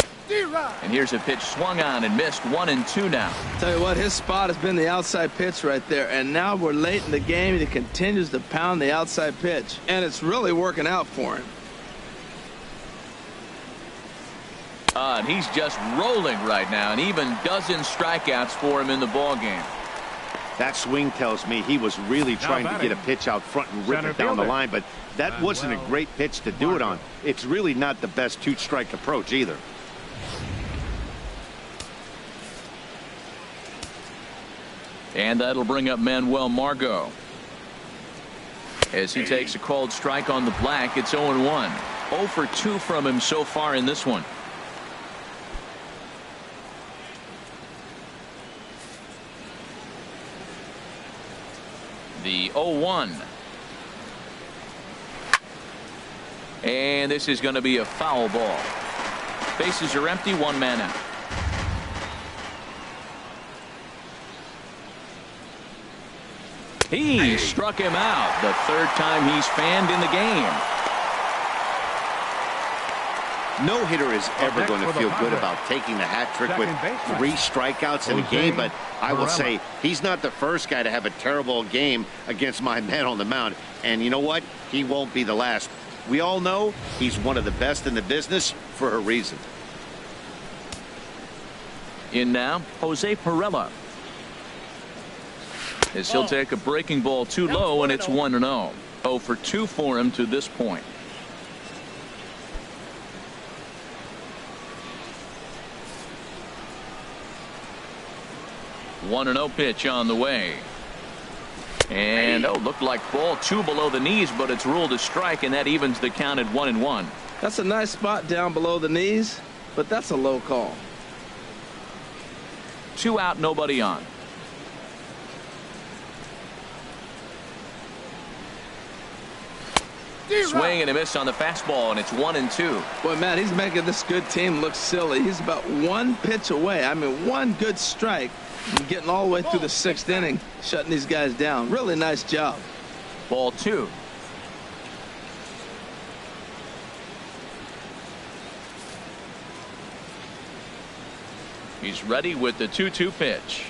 And here's a pitch swung on and missed. 1-2 now. Tell you what, his spot has been the outside pitch right there, and now we're late in the game, and he continues to pound the outside pitch, and it's really working out for him. And he's just rolling right now, and even dozen strikeouts for him in the ball game. That swing tells me he was really trying to get a pitch out front and rip it down the line, but that wasn't a great pitch to do it on. It's really not the best 2-strike approach either. And that'll bring up Manuel Margot. As he takes a called strike on the black, it's 0-1. 0 for 2 from him so far in this one. The 0-1. And this is going to be a foul ball. Bases are empty, 1 man out. He struck him out. The 3rd time he's fanned in the game. No hitter is ever going to feel good about taking the hat trick with 3 strikeouts in a game, but I will say he's not the first guy to have a terrible game against my man on the mound. And you know what? He won't be the last. We all know he's one of the best in the business for a reason. In now, Jose Pirela. As he'll take a breaking ball too low, and it's 1-0. 0 for 2 for him to this point. One 1-0 pitch on the way. And looked like ball 2 below the knees, but it's ruled a strike, and that evens the count at 1-1. That's a nice spot down below the knees, but that's a low call. 2 out, nobody on. Swing and a miss on the fastball, and it's 1-2. Boy, man, he's making this good team look silly. He's about 1 pitch away. I mean, 1 good strike, and getting all the way through the 6th inning, shutting these guys down. Really nice job. Ball 2. He's ready with the 2-2 pitch.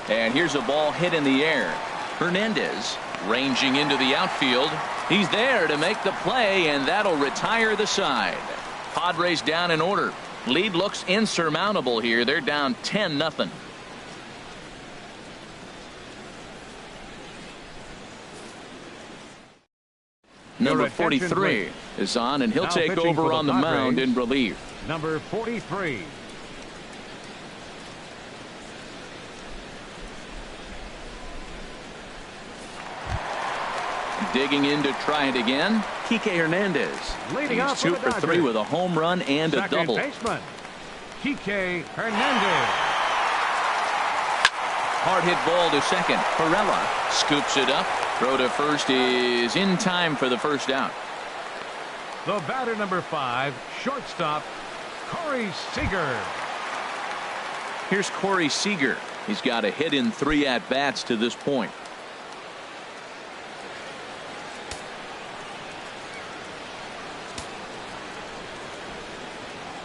And here's a ball hit in the air. Hernandez ranging into the outfield. He's there to make the play, and that'll retire the side. Padres down in order. Lead looks insurmountable here. They're down 10-0. Number 43 is on, and he'll take over on the mound in relief. Number 43. Digging in to try it again, Kike Hernandez. He's 2 for 3 with a home run and a double. Baseman, Kike Hernandez. Hard hit ball to second. Pirela scoops it up. Throw to first is in time for the first out. The batter, number 5, shortstop, Corey Seager. Here's Corey Seager. He's got a hit in 3 at-bats to this point.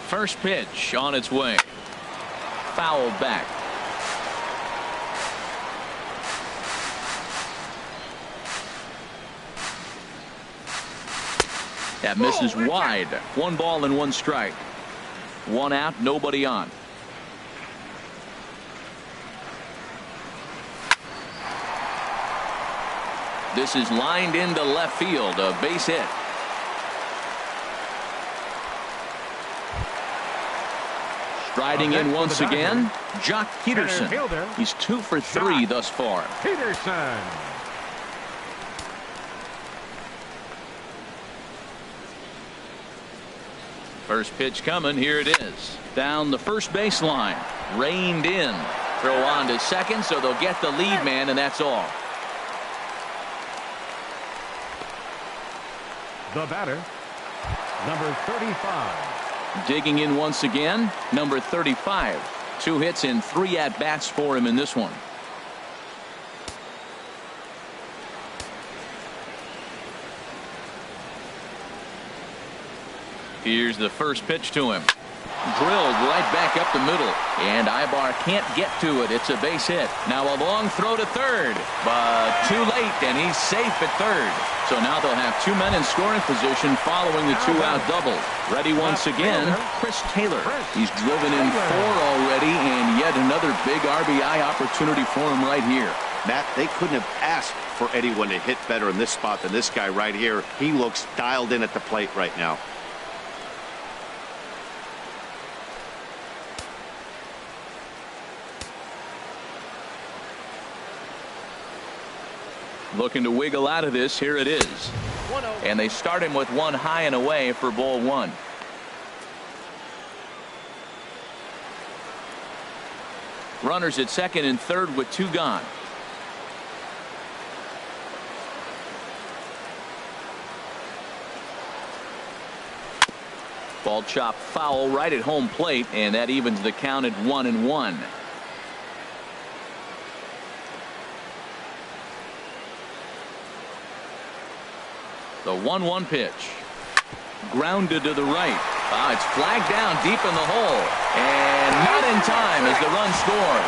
First pitch on its way. Foul back. That misses wide. 1 ball and 1 strike. 1 out, nobody on. This is lined into left field, a base hit. Striding in once again, Jock Peterson. He's 2 for 3 thus far. Peterson. First pitch coming. Here it is. Down the first baseline. Reined in. Throw on to second, so they'll get the lead man, and that's all. The batter, number 35. Digging in once again, number 35. 2 hits and 3 at-bats for him in this one. Here's the first pitch to him. Drilled right back up the middle, and Ibar can't get to it. It's a base hit. Now a long throw to third, but too late, and he's safe at third. So now they'll have 2 men in scoring position following the 2-out double. Ready once again, Chris Taylor. He's driven in 4 already, and yet another big RBI opportunity for him right here. Matt, they couldn't have asked for anyone to hit better in this spot than this guy right here. He looks dialed in at the plate right now. Looking to wiggle out of this. Here it is. 1-0. And they start him with 1 high and away for ball 1. Runners at second and third with 2 gone. Ball chopped foul right at home plate, and that evens the count at 1-1. The 1-1 pitch. Grounded to the right. It's flagged down deep in the hole. And not in time as the run scores.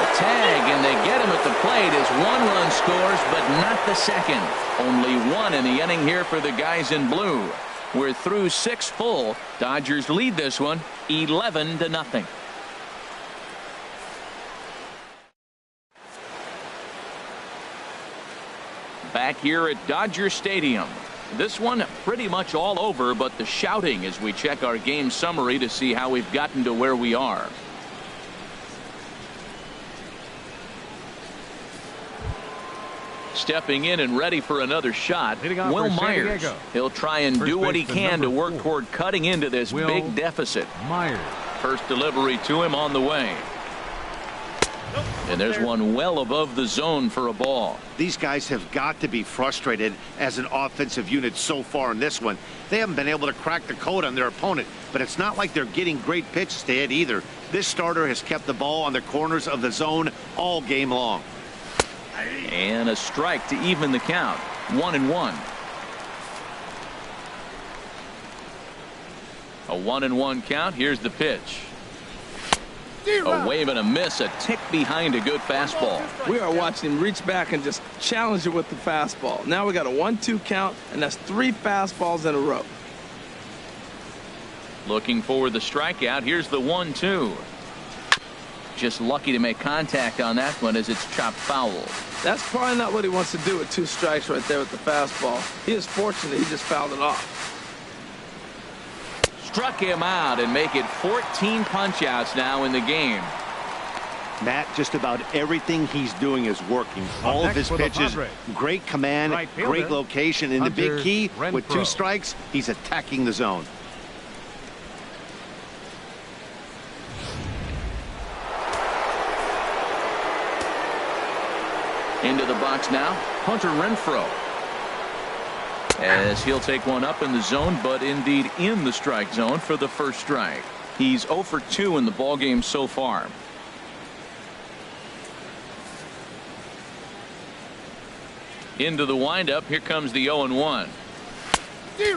A tag, and they get him at the plate as 1 run scores, but not the second. Only 1 in the inning here for the guys in blue. We're through 6 full. Dodgers lead this one 11-0. Back here at Dodger Stadium. This one pretty much all over, but the shouting as we check our game summary to see how we've gotten to where we are. Stepping in and ready for another shot, Will Myers. He'll try and do what he can to work toward cutting into this big deficit. Myers. First delivery to him on the way. And there's one well above the zone for a ball. These guys have got to be frustrated as an offensive unit so far in this one. They haven't been able to crack the code on their opponent, but it's not like they're getting great pitches to hit either. This starter has kept the ball on the corners of the zone all game long. And a strike to even the count. 1-1. A 1-1 count. Here's the pitch. A wave and a miss, a tick behind a good fastball. We are watching him reach back and just challenge it with the fastball. Now we got a 1-2 count, and that's 3 fastballs in a row. Looking for the strikeout. Here's the 1-2. Just lucky to make contact on that one as it's chopped foul. That's probably not what he wants to do with 2 strikes right there with the fastball. He is fortunate he just fouled it off. Struck him out and make it 14 punch-outs now in the game. Matt, just about everything he's doing is working. All of his pitches, great command, great location, and the big key, with 2 strikes, he's attacking the zone. Into the box now, Hunter Renfroe. As he'll take one up in the zone, but indeed in the strike zone for the first strike. He's 0 for 2 in the ballgame so far. Into the windup. Here comes the 0-1.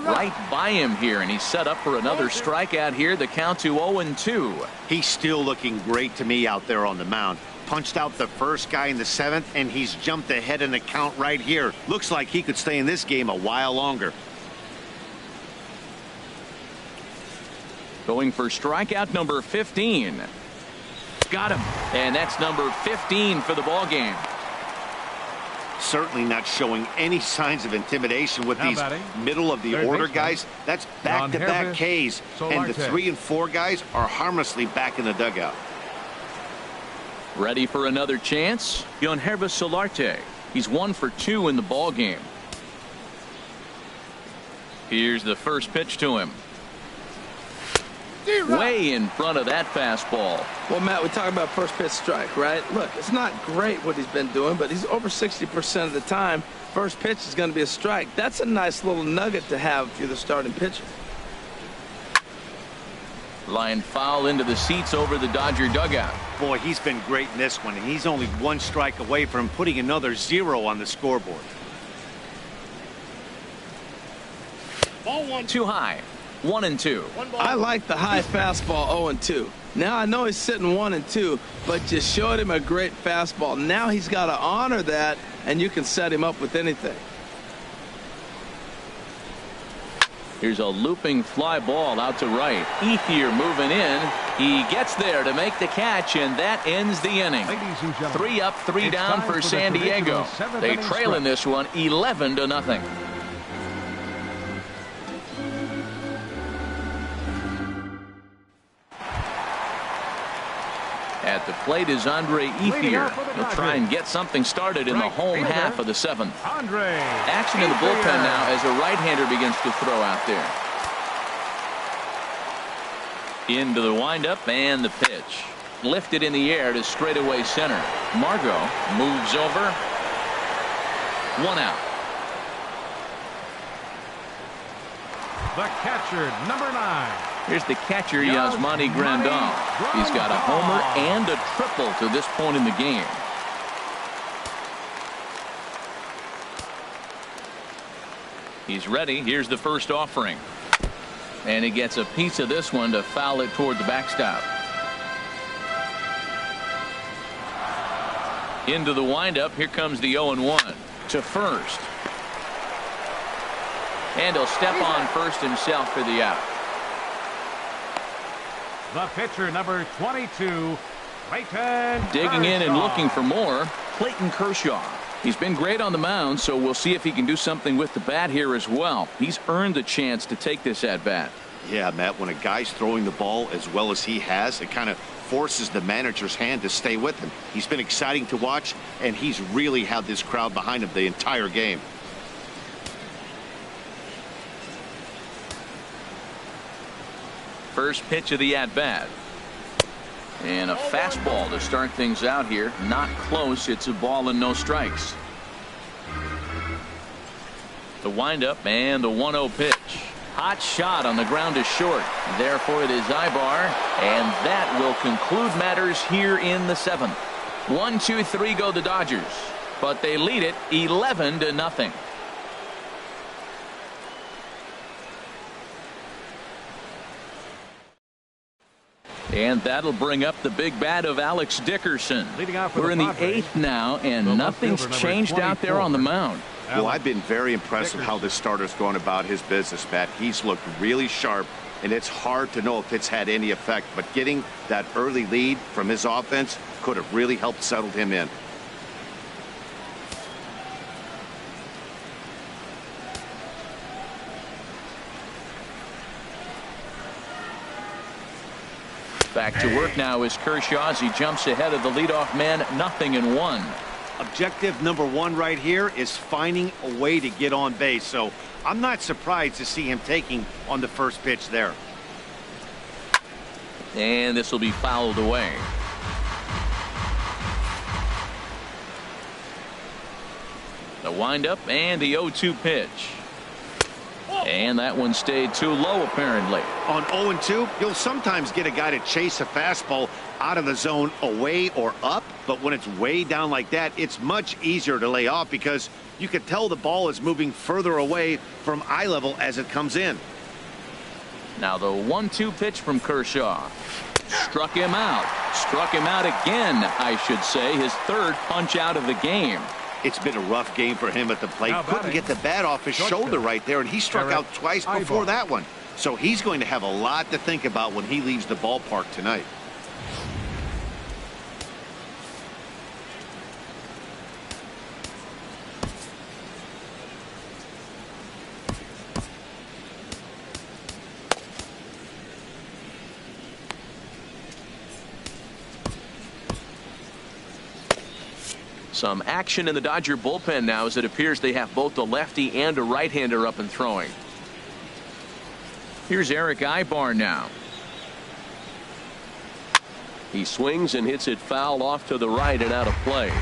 Right by him here, and he's set up for another strikeout here. The count to 0-2. He's still looking great to me out there on the mound. Punched out the first guy in the 7th, and he's jumped ahead in the count right here. Looks like he could stay in this game a while longer. Going for strikeout number 15. Got him. And that's number 15 for the ball game. Certainly not showing any signs of intimidation with these middle of the order guys. That's back-to-back Ks, and the 3 and 4 guys are harmlessly back in the dugout. Ready for another chance? Yangervis Solarte. He's 1 for 2 in the ball game. Here's the first pitch to him. Way in front of that fastball. Well, Matt, we talk about first pitch strike, right? Look, it's not great what he's been doing, but he's over 60% of the time. First pitch is going to be a strike. That's a nice little nugget to have if you're the starting pitcher. Line foul into the seats over the Dodger dugout. Boy, he's been great in this one, and he's only 1 strike away from putting another 0 on the scoreboard. Ball 1. Too high. 1-2. I like the high fastball 0-2. Now I know he's sitting 1-2, but you showed him a great fastball. Now he's got to honor that, and you can set him up with anything. Here's a looping fly ball out to right. Ethier moving in. He gets there to make the catch, and that ends the inning. 3 up, 3 down for San Diego. They trail in this one 11-0. At the plate is Andre Ethier. He'll try and get something started in the home half of the 7th. Action in the bullpen now as a right-hander begins to throw out there. Into the windup and the pitch. Lifted in the air to straightaway center. Margot moves over. 1 out. The catcher, number 9. Here's the catcher, Yasmani Grandal. He's got a homer and a triple to this point in the game. He's ready. Here's the first offering. And he gets a piece of this one to foul it toward the backstop. Into the windup. Here comes the 0-1 to first. And he'll step on first himself for the out. The pitcher, number 22, Clayton Digging in and Kershaw. looking for more, Clayton Kershaw. He's been great on the mound, so we'll see if he can do something with the bat here as well. He's earned the chance to take this at bat. Yeah, Matt, when a guy's throwing the ball as well as he has, it kind of forces the manager's hand to stay with him. He's been exciting to watch, and he's really had this crowd behind him the entire game. First pitch of the at-bat. And a fastball to start things out here. Not close. It's a ball and no strikes. The windup and the 1-0 pitch. Hot shot on the ground is short. Therefore it is Ibar. And that will conclude matters here in the 7th. 1, 2, 3 go the Dodgers. But they lead it 11-0. And that'll bring up the big bat of Alex Dickerson. We're in the 8th now, and nothing's changed out there on the mound. Well, I've been very impressed with how this starter's going about his business, Matt. He's looked really sharp, and it's hard to know if it's had any effect. But getting that early lead from his offense could have really helped settle him in. Back to work now is Kershaw as he jumps ahead of the leadoff man. 0-1. Objective number 1 right here is finding a way to get on base. So I'm not surprised to see him taking on the first pitch there. And this will be fouled away. The windup and the 0-2 pitch. And that one stayed too low, apparently. On 0-2, you'll sometimes get a guy to chase a fastball out of the zone away or up. But when it's way down like that, it's much easier to lay off because you can tell the ball is moving further away from eye level as it comes in. Now the 1-2 pitch from Kershaw. Struck him out. Struck him out again, I should say. His 3rd punch out of the game. It's been a rough game for him at the plate. Couldn't get the bat off his shoulder right there, and he struck out twice before that one. So he's going to have a lot to think about when he leaves the ballpark tonight. Some action in the Dodger bullpen now, as it appears they have both a lefty and a right-hander up and throwing. Here's Eric Aybar now. He swings and hits it foul off to the right and out of play.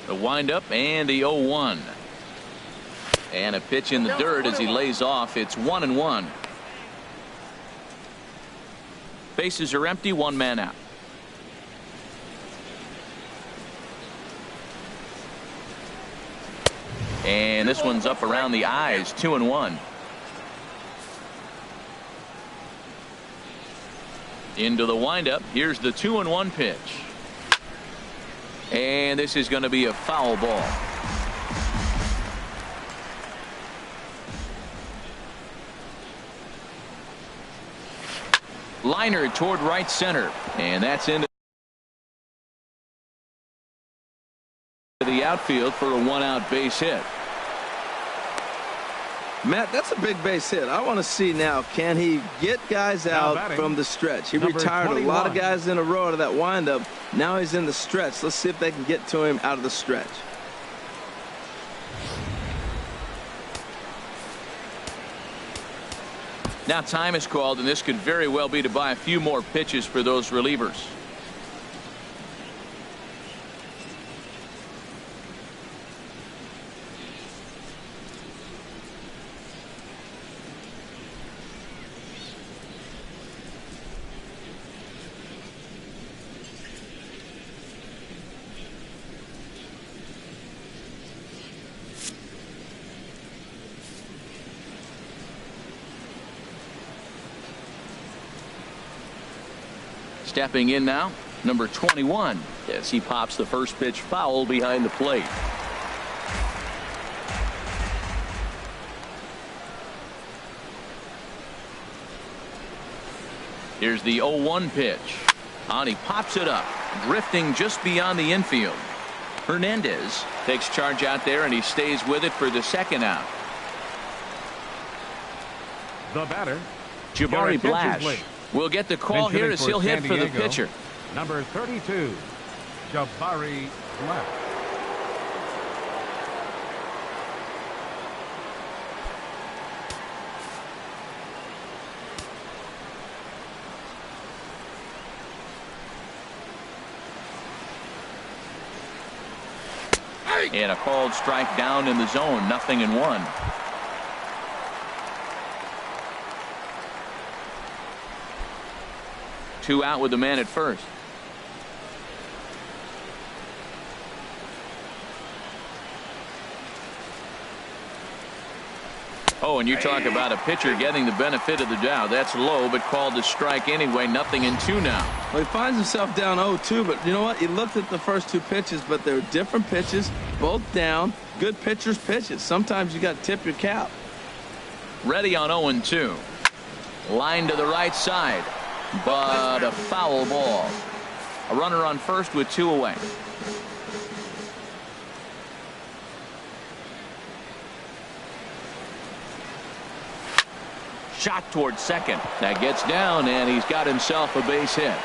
The windup and the 0-1. And a pitch in the dirt as he lays off. It's 1-1. Bases are empty, one man out. And this one's up around the eyes, 2-1. Into the windup. Here's the 2-1 pitch. And this is going to be a foul ball. Liner toward right center. And that's into the outfield for a one-out base hit. Matt, that's a big base hit. I want to see now, can he get guys out from the stretch? He retired 21. A lot of guys in a row out of that windup. Now he's in the stretch. Let's see if they can get to him out of the stretch. Now time is called, and this could very well be to buy a few more pitches for those relievers. Stepping in now, number 21, as he pops the first pitch foul behind the plate. Here's the 0-1 pitch. And he pops it up, drifting just beyond the infield. Hernandez takes charge out there, and he stays with it for the second out. The batter, Jabari Blash. We'll get the call here as he'll hit for the pitcher. Number 32, Jabari Blash. And a called strike down in the zone, 0-1. Two out with the man at first. Oh, and you talk about a pitcher getting the benefit of the doubt. That's low, but called a strike anyway. 0-2 now. Well, he finds himself down 0-2, but you know what? He looked at the first two pitches, but they're different pitches, both down. Good pitchers' pitches. Sometimes you got to tip your cap. Ready on 0-2. Line to the right side. But a foul ball. A runner on first with two away. Shot towards second. That gets down, and he's got himself a base hit.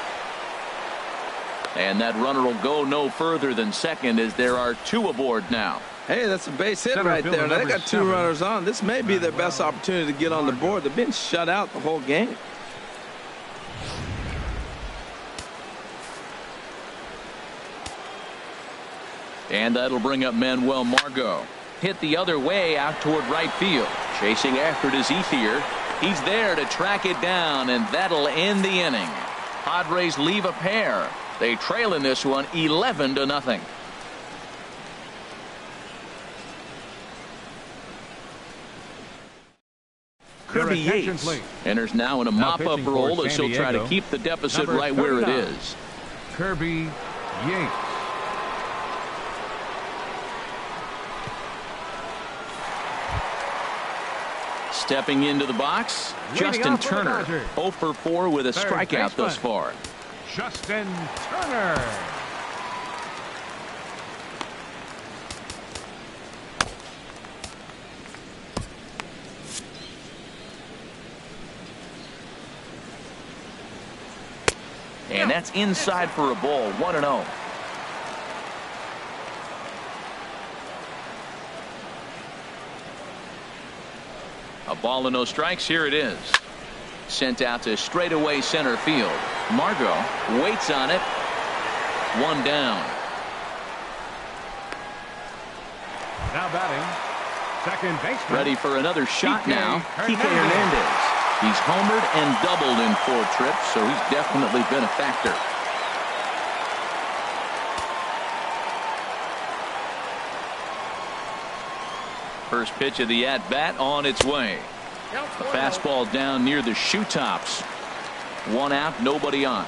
And that runner will go no further than second, as there are two aboard now. Hey, that's a base hit right there. Now they got two runners on. This may be their best opportunity to get on the board. They've been shut out the whole game. And that'll bring up Manuel Margot. Hit the other way out toward right field. Chasing after it is Ethier. He's there to track it down, and that'll end the inning. Padres leave a pair. They trail in this one 11-0. Kirby Yates enters now in a mop-up role as he'll try to keep the deficit right where it is. Kirby Yates. Stepping into the box, Justin Turner, 0 for 4 with a strikeout thus far. Justin Turner. And that's inside for a ball, 1-0. A ball and no strikes. Here it is. Sent out to straightaway center field. Margot waits on it. 1 down. Now batting, second baseman. Ready for another shot Kike now. Kike Hernandez. Hernandez. He's homered and doubled in 4 trips, so he's definitely been a factor. First pitch of the at-bat on its way. A fastball down near the shoe tops. 1 out, nobody on.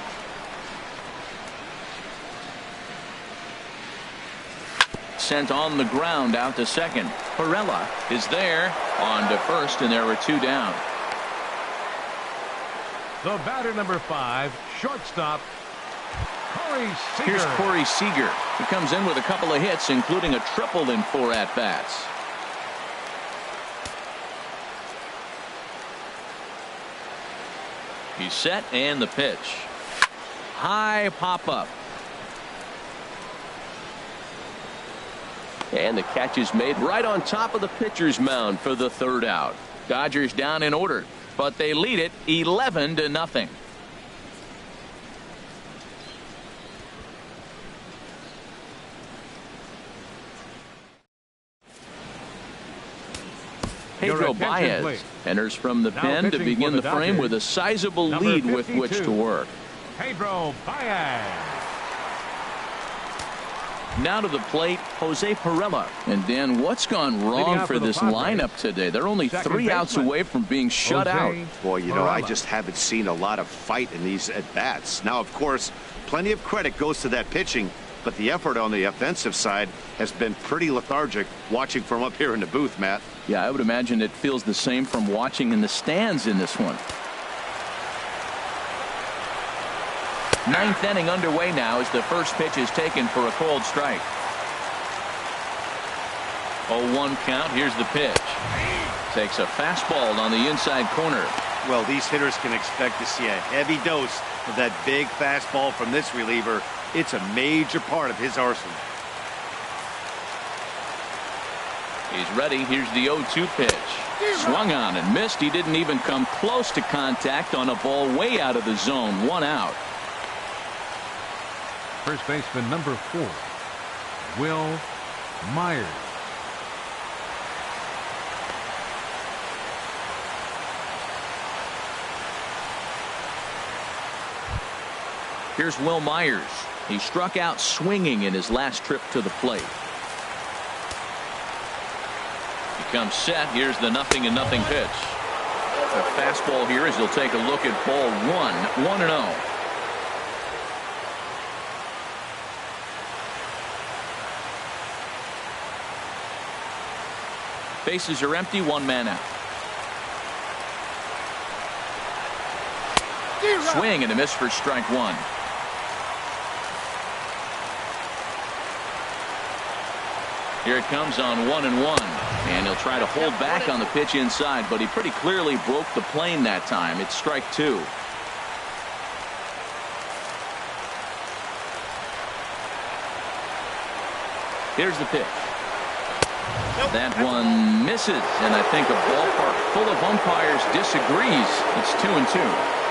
Sent on the ground out to second. Perella is there on to first, and there were 2 down. The batter number 5, shortstop, Corey Seager. Here's Corey Seager. He comes in with a couple of hits, including a triple in 4 at-bats. He's set, and the pitch. High pop-up. And the catch is made right on top of the pitcher's mound for the 3rd out. Dodgers down in order, but they lead it 11-0. Pedro Baez enters from the pen to begin the frame with a sizable lead with which to work. Pedro Baez. Now to the plate, Jose Perella. And Dan, what's gone wrong for this lineup today? They're only 3 outs away from being shut out. Boy, you know, I just haven't seen a lot of fight in these at-bats. Now, of course, plenty of credit goes to that pitching, but the effort on the offensive side has been pretty lethargic watching from up here in the booth, Matt. Yeah, I would imagine it feels the same from watching in the stands in this one. 9th inning underway now as the first pitch is taken for a cold strike. 0-1 count. Here's the pitch. Takes a fastball on the inside corner. Well, these hitters can expect to see a heavy dose of that big fastball from this reliever. It's a major part of his arsenal. He's ready. Here's the 0-2 pitch. Swung on and missed. He didn't even come close to contact on a ball way out of the zone. 1 out. First baseman number 4, Wil Myers. Here's Wil Myers. He struck out swinging in his last trip to the plate. He comes set. Here's the 0-0 pitch. A fastball here as he'll take a look at ball 1. 1-0. Bases are empty. 1 man out. Swing and a miss for strike 1. Here it comes on 1-1, and he'll try to hold back on the pitch inside, but he pretty clearly broke the plane that time. It's strike 2. Here's the pitch. That one misses, and I think a ballpark full of umpires disagrees. It's 2-2.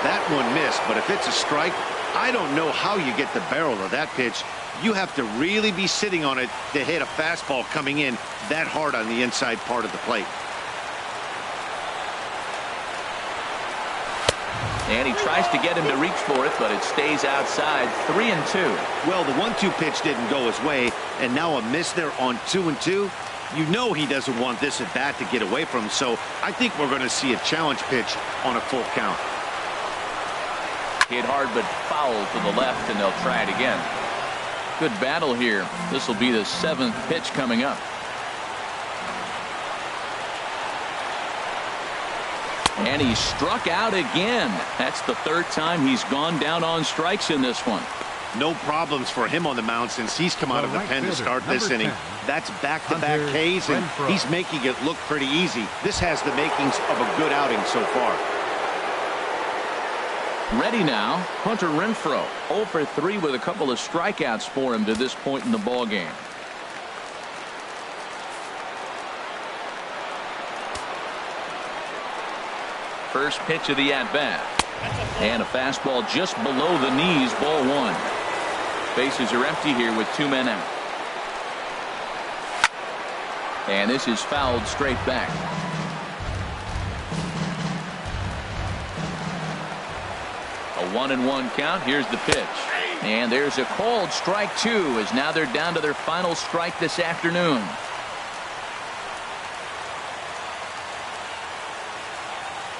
That one missed, but if it's a strike, I don't know how you get the barrel of that pitch. You have to really be sitting on it to hit a fastball coming in that hard on the inside part of the plate. And he tries to get him to reach for it, but it stays outside. 3-2. Well, the 1-2 pitch didn't go his way, and now a miss there on 2-2. You know he doesn't want this at bat to get away from him, so I think we're going to see a challenge pitch on a full count. Hit hard but foul to the left, and they'll try it again. Good battle here. This will be the 7th pitch coming up. And he struck out again. That's the third time he's gone down on strikes in this one. No problems for him on the mound since he's come out of the pen to start this inning. That's back-to-back Ks, and he's making it look pretty easy. This has the makings of a good outing so far. Ready now, Hunter Renfroe. 0 for 3 with a couple of strikeouts for him to this point in the ballgame. First pitch of the at-bat. And a fastball just below the knees, ball 1. Bases are empty here with 2 men out. And this is fouled straight back. A 1-1 count. Here's the pitch. And there's a called strike 2 as now they're down to their final strike this afternoon.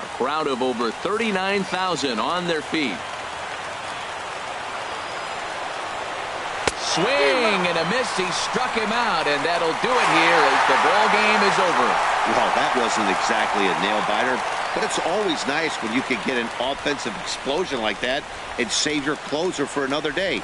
A crowd of over 39,000 on their feet. Swing and a miss. He struck him out, and that'll do it here as the ball game is over. Well, that wasn't exactly a nail-biter, but it's always nice when you can get an offensive explosion like that and save your closer for another day.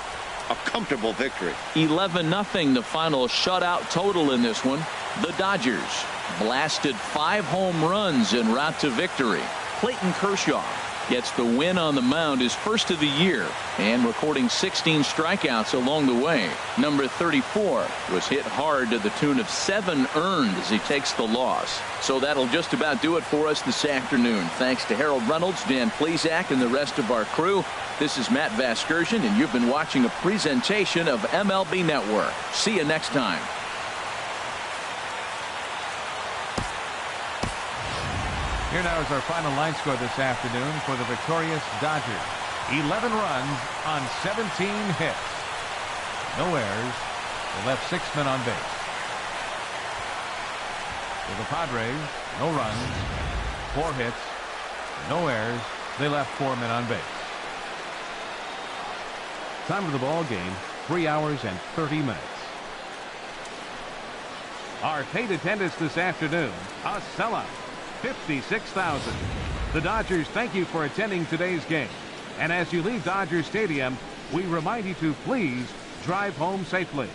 A comfortable victory. 11-0 the final shutout total in this one. The Dodgers blasted 5 home runs en route to victory. Clayton Kershaw gets the win on the mound, his first of the year, and recording 16 strikeouts along the way. Number 34 was hit hard to the tune of 7 earned as he takes the loss. So that'll just about do it for us this afternoon. Thanks to Harold Reynolds, Dan Plesac, and the rest of our crew. This is Matt Vasgersian, and you've been watching a presentation of MLB Network. See you next time. Here now is our final line score this afternoon for the victorious Dodgers. 11 runs on 17 hits. No errors. They left 6 men on base. For the Padres, no runs, 4 hits, no errors. They left 4 men on base. Time of the ball game, 3 hours and 30 minutes. Our paid attendance this afternoon, a sellout. 56,000. The Dodgers thank you for attending today's game. And as you leave Dodger Stadium, we remind you to please drive home safely.